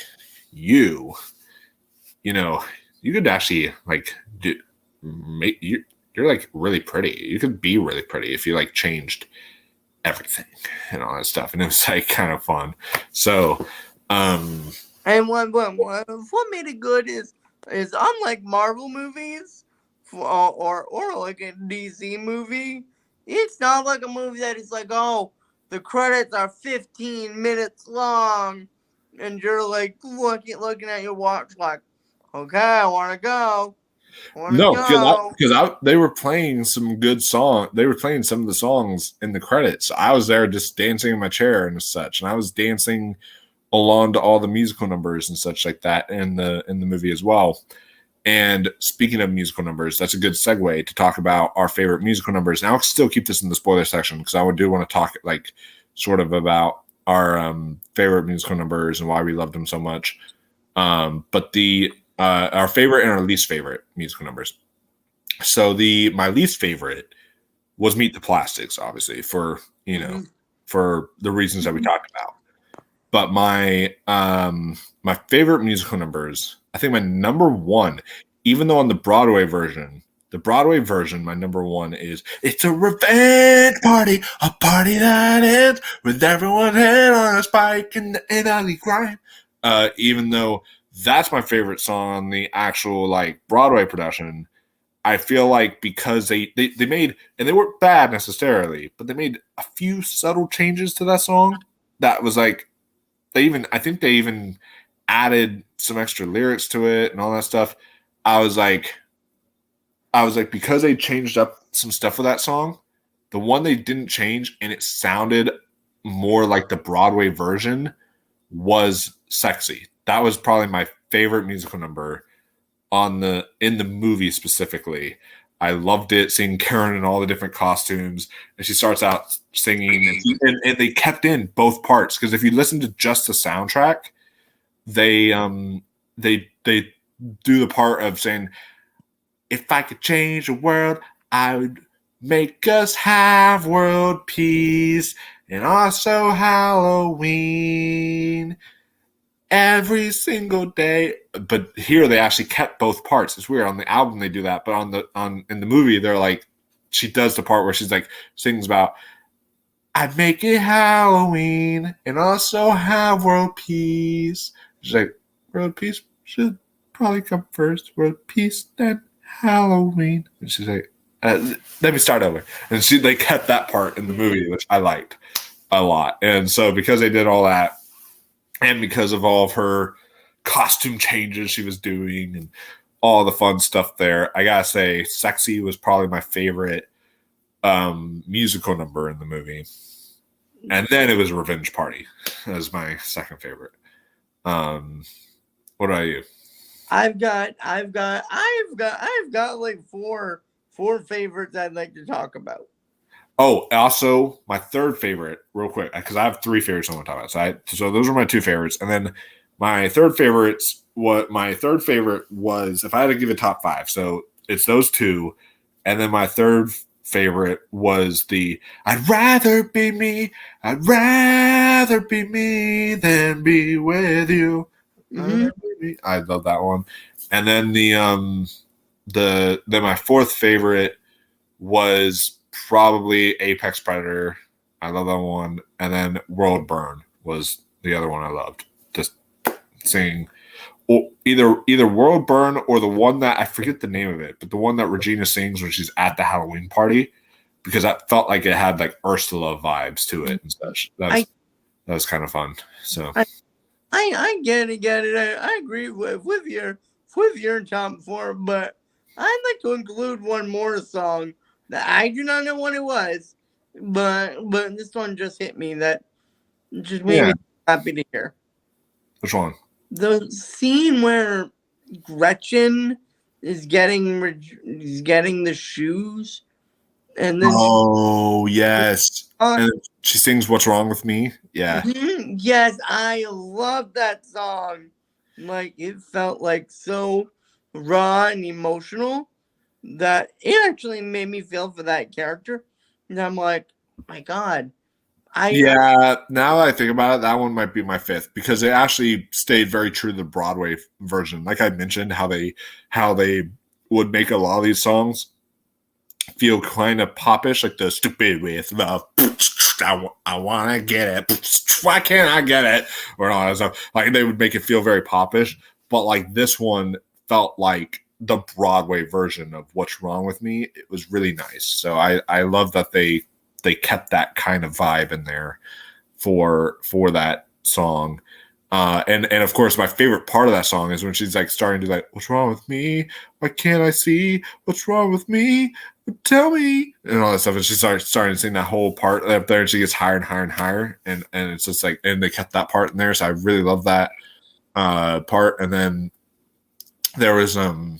A: you know, you could actually like you're like really pretty. You could be really pretty if you like changed everything and all that stuff. And it was like kind of fun. So,
B: and what made it good is unlike Marvel movies or like a DC movie, it's not like a movie that is like, oh, the credits are 15 minutes long, and you're like looking at your watch like, okay, I want to go.
A: No, because they were playing some good song. They were playing some of the songs in the credits. I was there just dancing in my chair and such, and I was dancing along to all the musical numbers and such like that in the movie as well. And speaking of musical numbers, that's a good segue to talk about our favorite musical numbers. And I'll still keep this in the spoiler section because I do want to talk like sort of about our favorite musical numbers and why we loved them so much. But our favorite and our least favorite musical numbers. So my least favorite was Meet the Plastics, obviously, for for the reasons that we talked about. But my favorite musical numbers, I think my number one, even though on the Broadway version, my number one is "It's a Revenge Party, a party that ends with everyone head on a spike in alley crime." Even though that's my favorite song on the actual like Broadway production, I feel like because they made, and they weren't bad necessarily, but they made a few subtle changes to that song that was like, I think they even added some extra lyrics to it and all that stuff. I was like, because they changed up some stuff with that song, the one they didn't change and it sounded more like the Broadway version was Sexy. That was probably my favorite musical number in the movie specifically. I loved it, seeing Karen in all the different costumes, and she starts out singing, and they kept in both parts, because if you listen to just the soundtrack, they do the part of saying, "If I could change the world, I would make us have world peace and also Halloween every single day." But here they actually kept both parts. It's weird. On the album they do that, but in the movie they're like, she does the part where she's like sings about, "I'd make it Halloween and also have world peace." She's like, "World peace should probably come first. World peace, then Halloween." And she's like, "Let me start over." And they kept that part in the movie, which I liked a lot. And so because they did all that, and because of all of her costume changes she was doing and all the fun stuff there, I gotta say Sexy was probably my favorite musical number in the movie. And then it was Revenge Party as my second favorite. What about you?
B: I've got like four favorites I'd like to talk about.
A: Oh, also my third favorite, real quick, because I have three favorites I want to talk about. So those are my two favorites, and then my third favorite was, if I had to give a top five, so it's those two, and then my third favorite was the I'd rather be me than be with you. I love that one. And then then my fourth favorite was probably Apex Predator. I love that one. And then World Burn was the other one I loved. Just singing either World Burn or the one that I forget the name of it, but the one that Regina sings when she's at the Halloween party, because I felt like it had like Ursula vibes to it and such. That was kind of fun. So
B: I get it. I agree with your top four, but I'd like to include one more song that I do not know what it was, but this one just hit me that just made me happy to hear.
A: Which one?
B: The scene where Gretchen is getting the shoes, and then
A: yes, and she sings "What's Wrong with Me." Yeah,
B: yes, I love that song. Like, it felt like so raw and emotional that it actually made me feel for that character, and I'm like, my God.
A: Now that I think about it, that one might be my fifth because it actually stayed very true to the Broadway version. Like I mentioned, how they would make a lot of these songs feel kind of popish, like the "Stupid with Love." I want to get it. Why can't I get it? Or all that stuff. Like they would make it feel very popish, but like this one felt like the Broadway version of "What's Wrong with Me." It was really nice. So I love that they kept that kind of vibe in there for that song. And of course, my favorite part of that song is when she's like starting to like, "What's wrong with me? Why can't I see? What's wrong with me? Tell me," and all that stuff. And she starting to sing that whole part up there, and she gets higher and higher and higher. And it's just like, and they kept that part in there. So I really love that part. And then there was so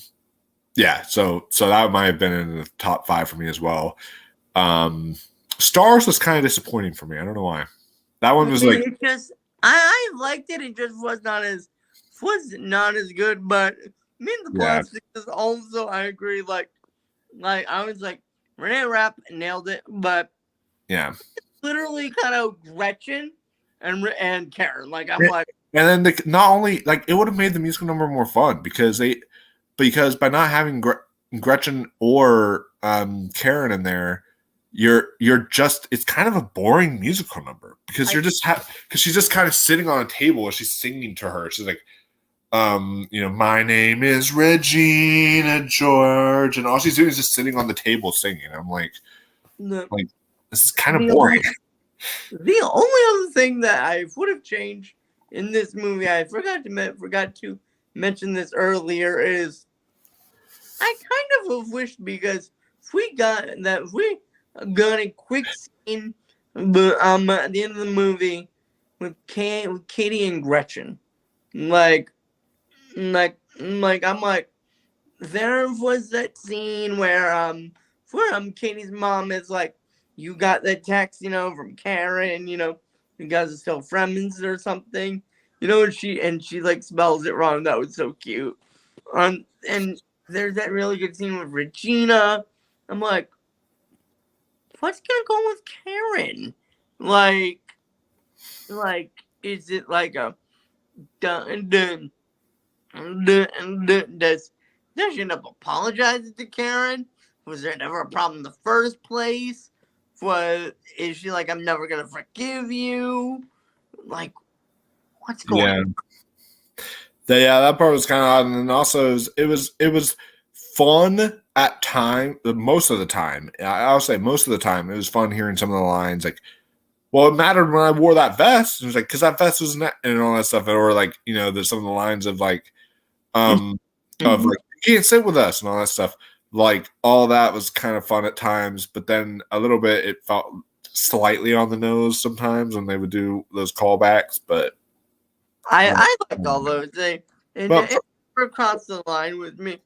A: that might have been in the top 5 for me as well. Stars was kind of disappointing for me. I don't know why. That one was like,
B: I liked it. It just was not as good. But Me and the Plastics is also, I agree. Like I was like, Renee Rapp nailed it, but literally kind of Gretchen and Karen. Like I'm like,
A: and then not only like it would have made the musical number more fun because by not having Gretchen or Karen in there. You're just, it's kind of a boring musical number because because she's just kind of sitting on a table and she's singing to her. She's like, "My name is Regina George," and all she's doing is just sitting on the table singing. I'm like, this is kind of boring.
B: The only other thing that I would have changed in this movie, I forgot to mention this earlier, is I kind of have wished, because if we got a quick scene at the end of the movie with Katie and Gretchen. Like I'm like, there was that scene where Katie's mom is like, "You got that text, from Karen, you guys are still friends or something." And she like spells it wrong. That was so cute. And there's that really good scene with Regina. I'm like, what's gonna go with Karen? Like, is it like a does she end up apologizing to Karen? Was there never a problem in the first place? Is she like, "I'm never gonna forgive you"? Like, what's going on?
A: That part was kind of odd, and then also it was fun at time. Most of the time, I'll say most of the time, it was fun hearing some of the lines like, "Well, it mattered when I wore that vest." It was like, because that vest was and all that stuff, or like there's some of the lines of like, of like, "You can't sit with us" and all that stuff. Like all that was kind of fun at times, but then a little bit it felt slightly on the nose sometimes when they would do those callbacks. But
B: I like all those things. It never crossed the line with me.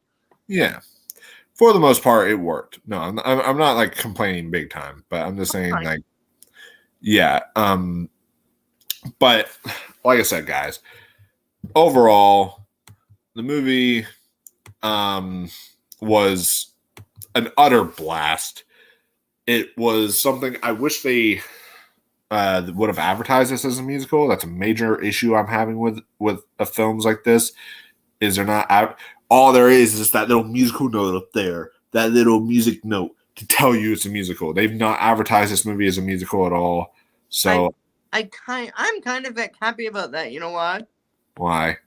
A: Yeah, for the most part, it worked. No, I'm not like complaining big time, but I'm just saying like, But like I said, guys, overall, the movie was an utter blast. it was something I wish they would have advertised this as a musical. That's a major issue I'm having with films like this. Is they're not all there is that little musical note up there, that little music note to tell you it's a musical. They've not advertised this movie as a musical at all. So
B: I'm kind of happy about that. You know what?
A: Why?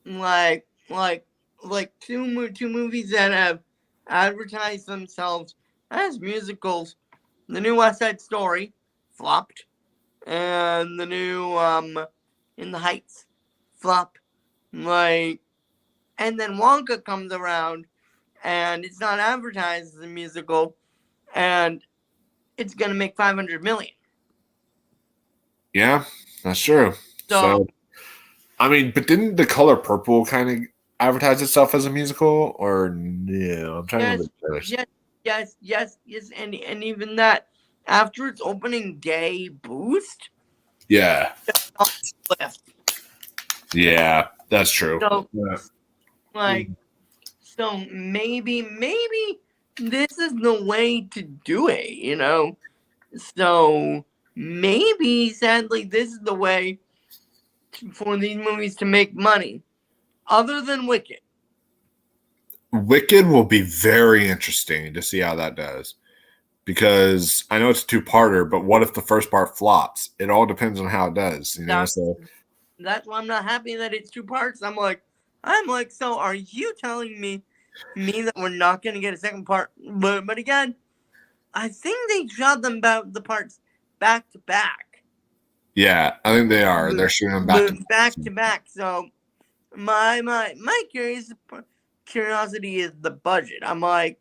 B: Like two movies that have advertised themselves as musicals. The new West Side Story flopped, and the new In the Heights flop. And then Wonka comes around, and it's not advertised as a musical, and it's gonna make $500 million.
A: Yeah, that's true. So I mean, but didn't The Color Purple kind of advertise itself as a musical, or no? I'm trying to remember.
B: Yes, and even that after its opening day boost.
A: Yeah. Yeah, that's true.
B: So, so maybe this is the way to do it, you know? So maybe, sadly, this is the way for these movies to make money, other than Wicked.
A: Wicked will be very interesting to see how that does, because I know it's a two-parter, but what if the first part flops? It all depends on how it does, you know. So
B: that's why I'm not happy that it's two parts. I'm like, so are you telling me that we're not going to get a second part? But again, I think they shot them about the parts back to back.
A: Yeah, I think they are. They're shooting them back
B: to back. So my curiosity is the budget. I'm like,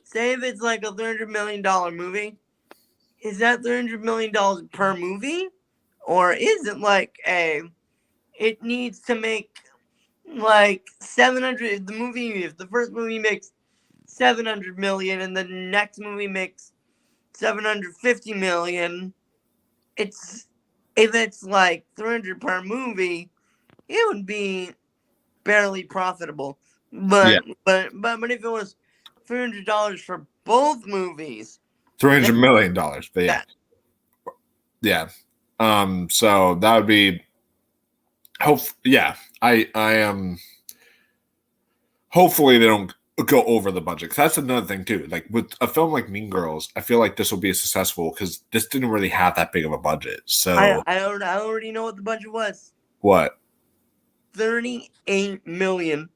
B: say if it's like a $300 million movie, is that $300 million per movie? Or is it like it needs to make like 700, if the first movie makes 700 million and the next movie makes 750 million, if it's like 300 per movie, it would be barely profitable. But if it was $300 for both movies,
A: $300 million. But yeah. So that would be I am hopefully they don't go over the budget, because that's another thing too. Like with a film like Mean Girls, I feel like this will be successful because this didn't really have that big of a budget. So
B: I already know what the budget was.
A: What?
B: $38 million.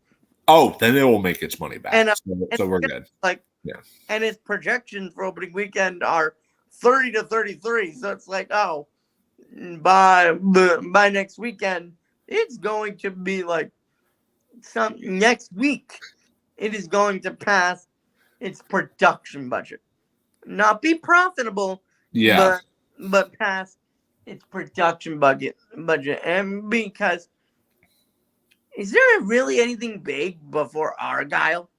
A: Oh, then it will make its money back. So we're good.
B: And its projections for opening weekend are 30 to 33. So it's like, by next weekend, it's going to be like next week. It is going to pass its production budget, not be profitable.
A: Yeah,
B: but pass its production budget. And because, is there really anything big before Argyle?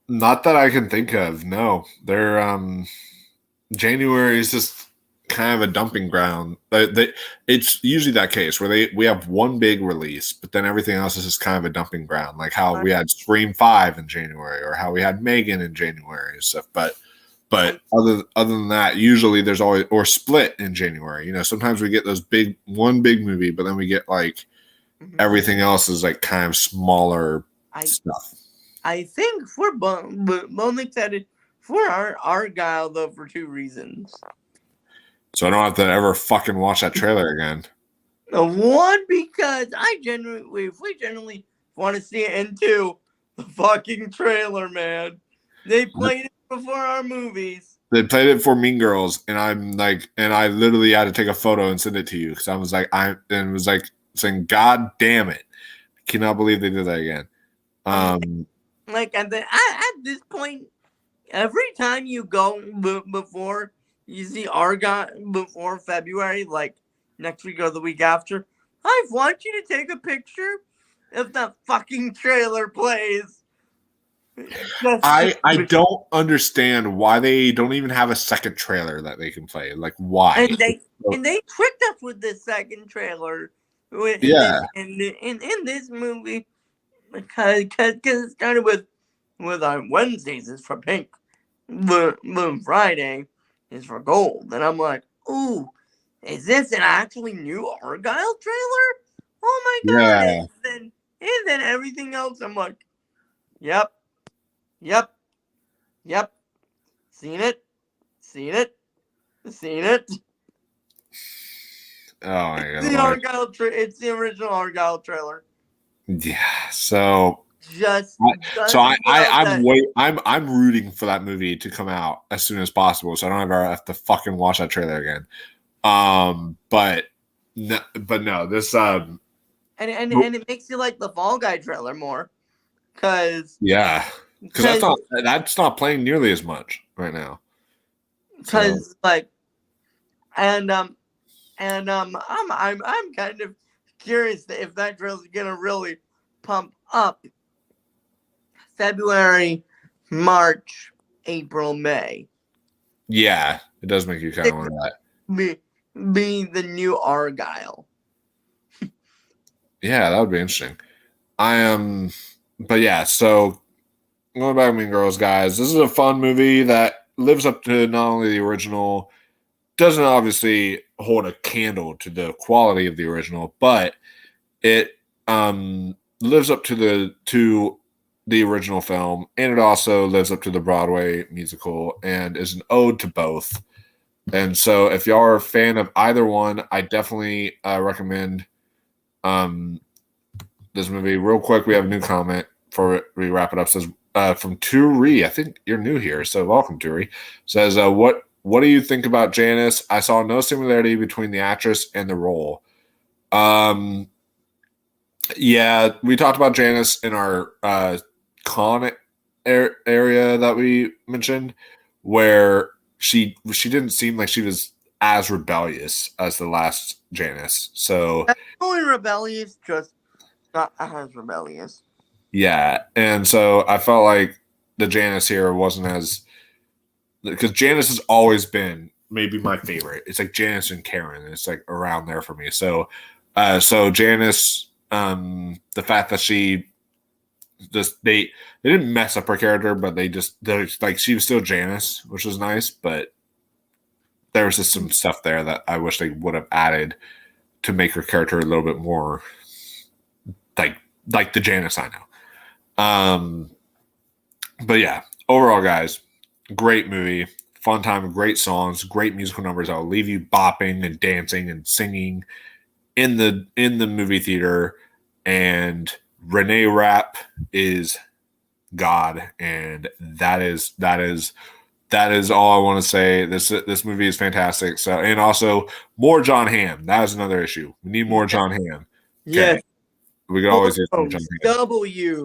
A: Not that I can think of. No, they're January is just kind of a dumping ground. It's usually that case where we have one big release, but then everything else is just kind of a dumping ground. Like how we had Scream 5 in January, or how we had Megan in January and stuff. But other than that, usually there's always, or Split in January. You know, sometimes we get those one big movie, but then we get like everything else is like kind of smaller stuff.
B: I think we're both excited for our Argyle, though, for two reasons.
A: So I don't have to ever fucking watch that trailer again.
B: One, because if we genuinely want to see it, and two, the fucking trailer, man. They played it before our movies.
A: They played it for Mean Girls, and I literally had to take a photo and send it to you, because I was like, saying, God damn it. I cannot believe they did that again.
B: And then at this point, every time you go before you see Argyle before February, like next week or the week after, I want you to take a picture if that fucking trailer plays.
A: I don't understand why they don't even have a second trailer that they can play. Like, why?
B: And they tricked us with this second trailer. In this movie, because it started with our Wednesdays is for Pink, the Friday is for gold. And I'm like, ooh, is this an actually new Argyle trailer? Oh my god.
A: Yeah.
B: And then everything else, I'm like, yep. Seen it.
A: Oh my god.
B: It's the original Argyle trailer.
A: Yeah. So I'm rooting for that movie to come out as soon as possible, so I don't ever have to fucking watch that trailer again. But no, this
B: and it makes you like the Fall Guy trailer more, because
A: that's not playing nearly as much right now.
B: Because I'm kind of curious if that trailer is gonna really pump up February, March, April, May.
A: Yeah, it does make you kind of wonder that.
B: Be the new Argyle.
A: Yeah, that would be interesting. But yeah, so going back to Mean Girls, guys, this is a fun movie that lives up to not only the original, doesn't obviously hold a candle to the quality of the original, but it lives up to the original film, and it also lives up to the Broadway musical and is an ode to both. And so if y'all are a fan of either one, I definitely recommend this movie. Real quick, we have a new comment before we wrap it up. It says from Turi, I think you're new here, so welcome, Turi. Says, what do you think about Janice? I saw no similarity between the actress and the role. Yeah, we talked about Janice in our con area that we mentioned, where she didn't seem like she was as rebellious as the last Janice. So
B: only rebellious, just not as rebellious.
A: Yeah, and so I felt like the Janice here wasn't as, because Janice has always been maybe my favorite. It's like Janice and Karen. It's like around there for me. So Janice, the fact that she just they didn't mess up her character, but they're like, she was still Janice, which was nice. But there was just some stuff there that I wish they would have added to make her character a little bit more like the Janice I know. But yeah, overall, guys, great movie, fun time, great songs, great musical numbers that will leave you bopping and dancing and singing in the movie theater. And Renee Rapp is God, and that is all I want to say. This movie is fantastic. So, and also more Jon Hamm. That is another issue. We need more Jon Hamm. Okay.
B: Yes.
A: We could always use some Jon Hamm.
B: W-H-O-R.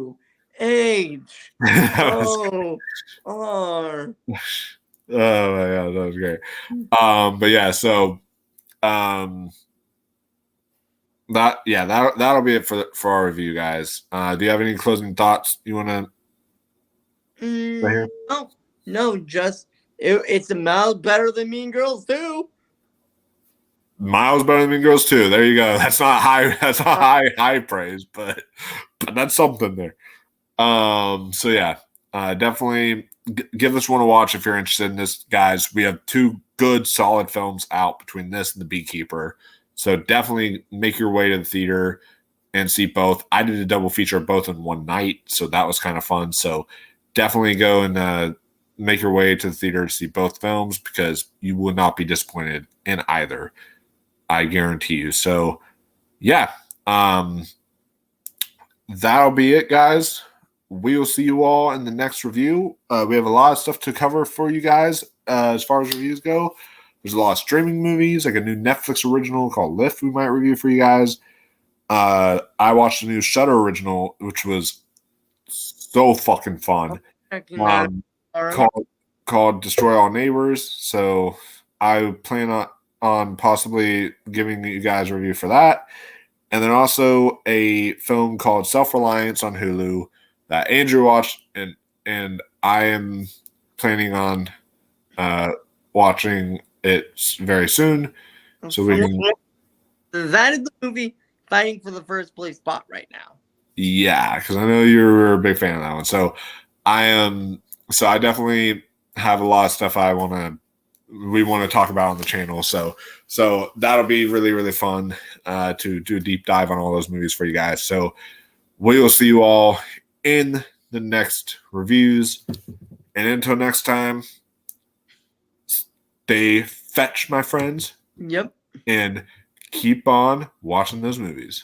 A: Oh my god, that was great. But yeah, so that'll be it for our review, guys. Do you have any closing thoughts you want
B: to? No, just it's a miles better than Mean Girls 2.
A: Miles better than Mean Girls 2. There you go. That's not high. That's not high praise, but that's something there. So yeah, definitely give this one a watch if you're interested in this, guys. We have 2 good, solid films out between this and The Beekeeper. So definitely make your way to the theater and see both. I did a double feature of both in one night, so that was kind of fun. So definitely go and make your way to the theater to see both films, because you will not be disappointed in either. I guarantee you. So yeah, that'll be it, guys. We will see you all in the next review. We have a lot of stuff to cover for you guys as far as reviews go. There's a lot of streaming movies, like a new Netflix original called Lift we might review for you guys. I watched a new Shudder original, which was so fucking fun, called Destroy All Neighbors. So I plan on possibly giving you guys a review for that. And then also a film called Self-Reliance on Hulu that Andrew watched, and I am planning on watching it very soon. So we can.
B: That is the movie fighting for the first place spot right now.
A: Yeah, because I know you're a big fan of that one. So I am. So I definitely have a lot of stuff we want to talk about on the channel. So that'll be really, really fun to do a deep dive on all those movies for you guys. So we will see you all in the next reviews. And until next time, stay fetch, my friends.
B: Yep.
A: And keep on watching those movies.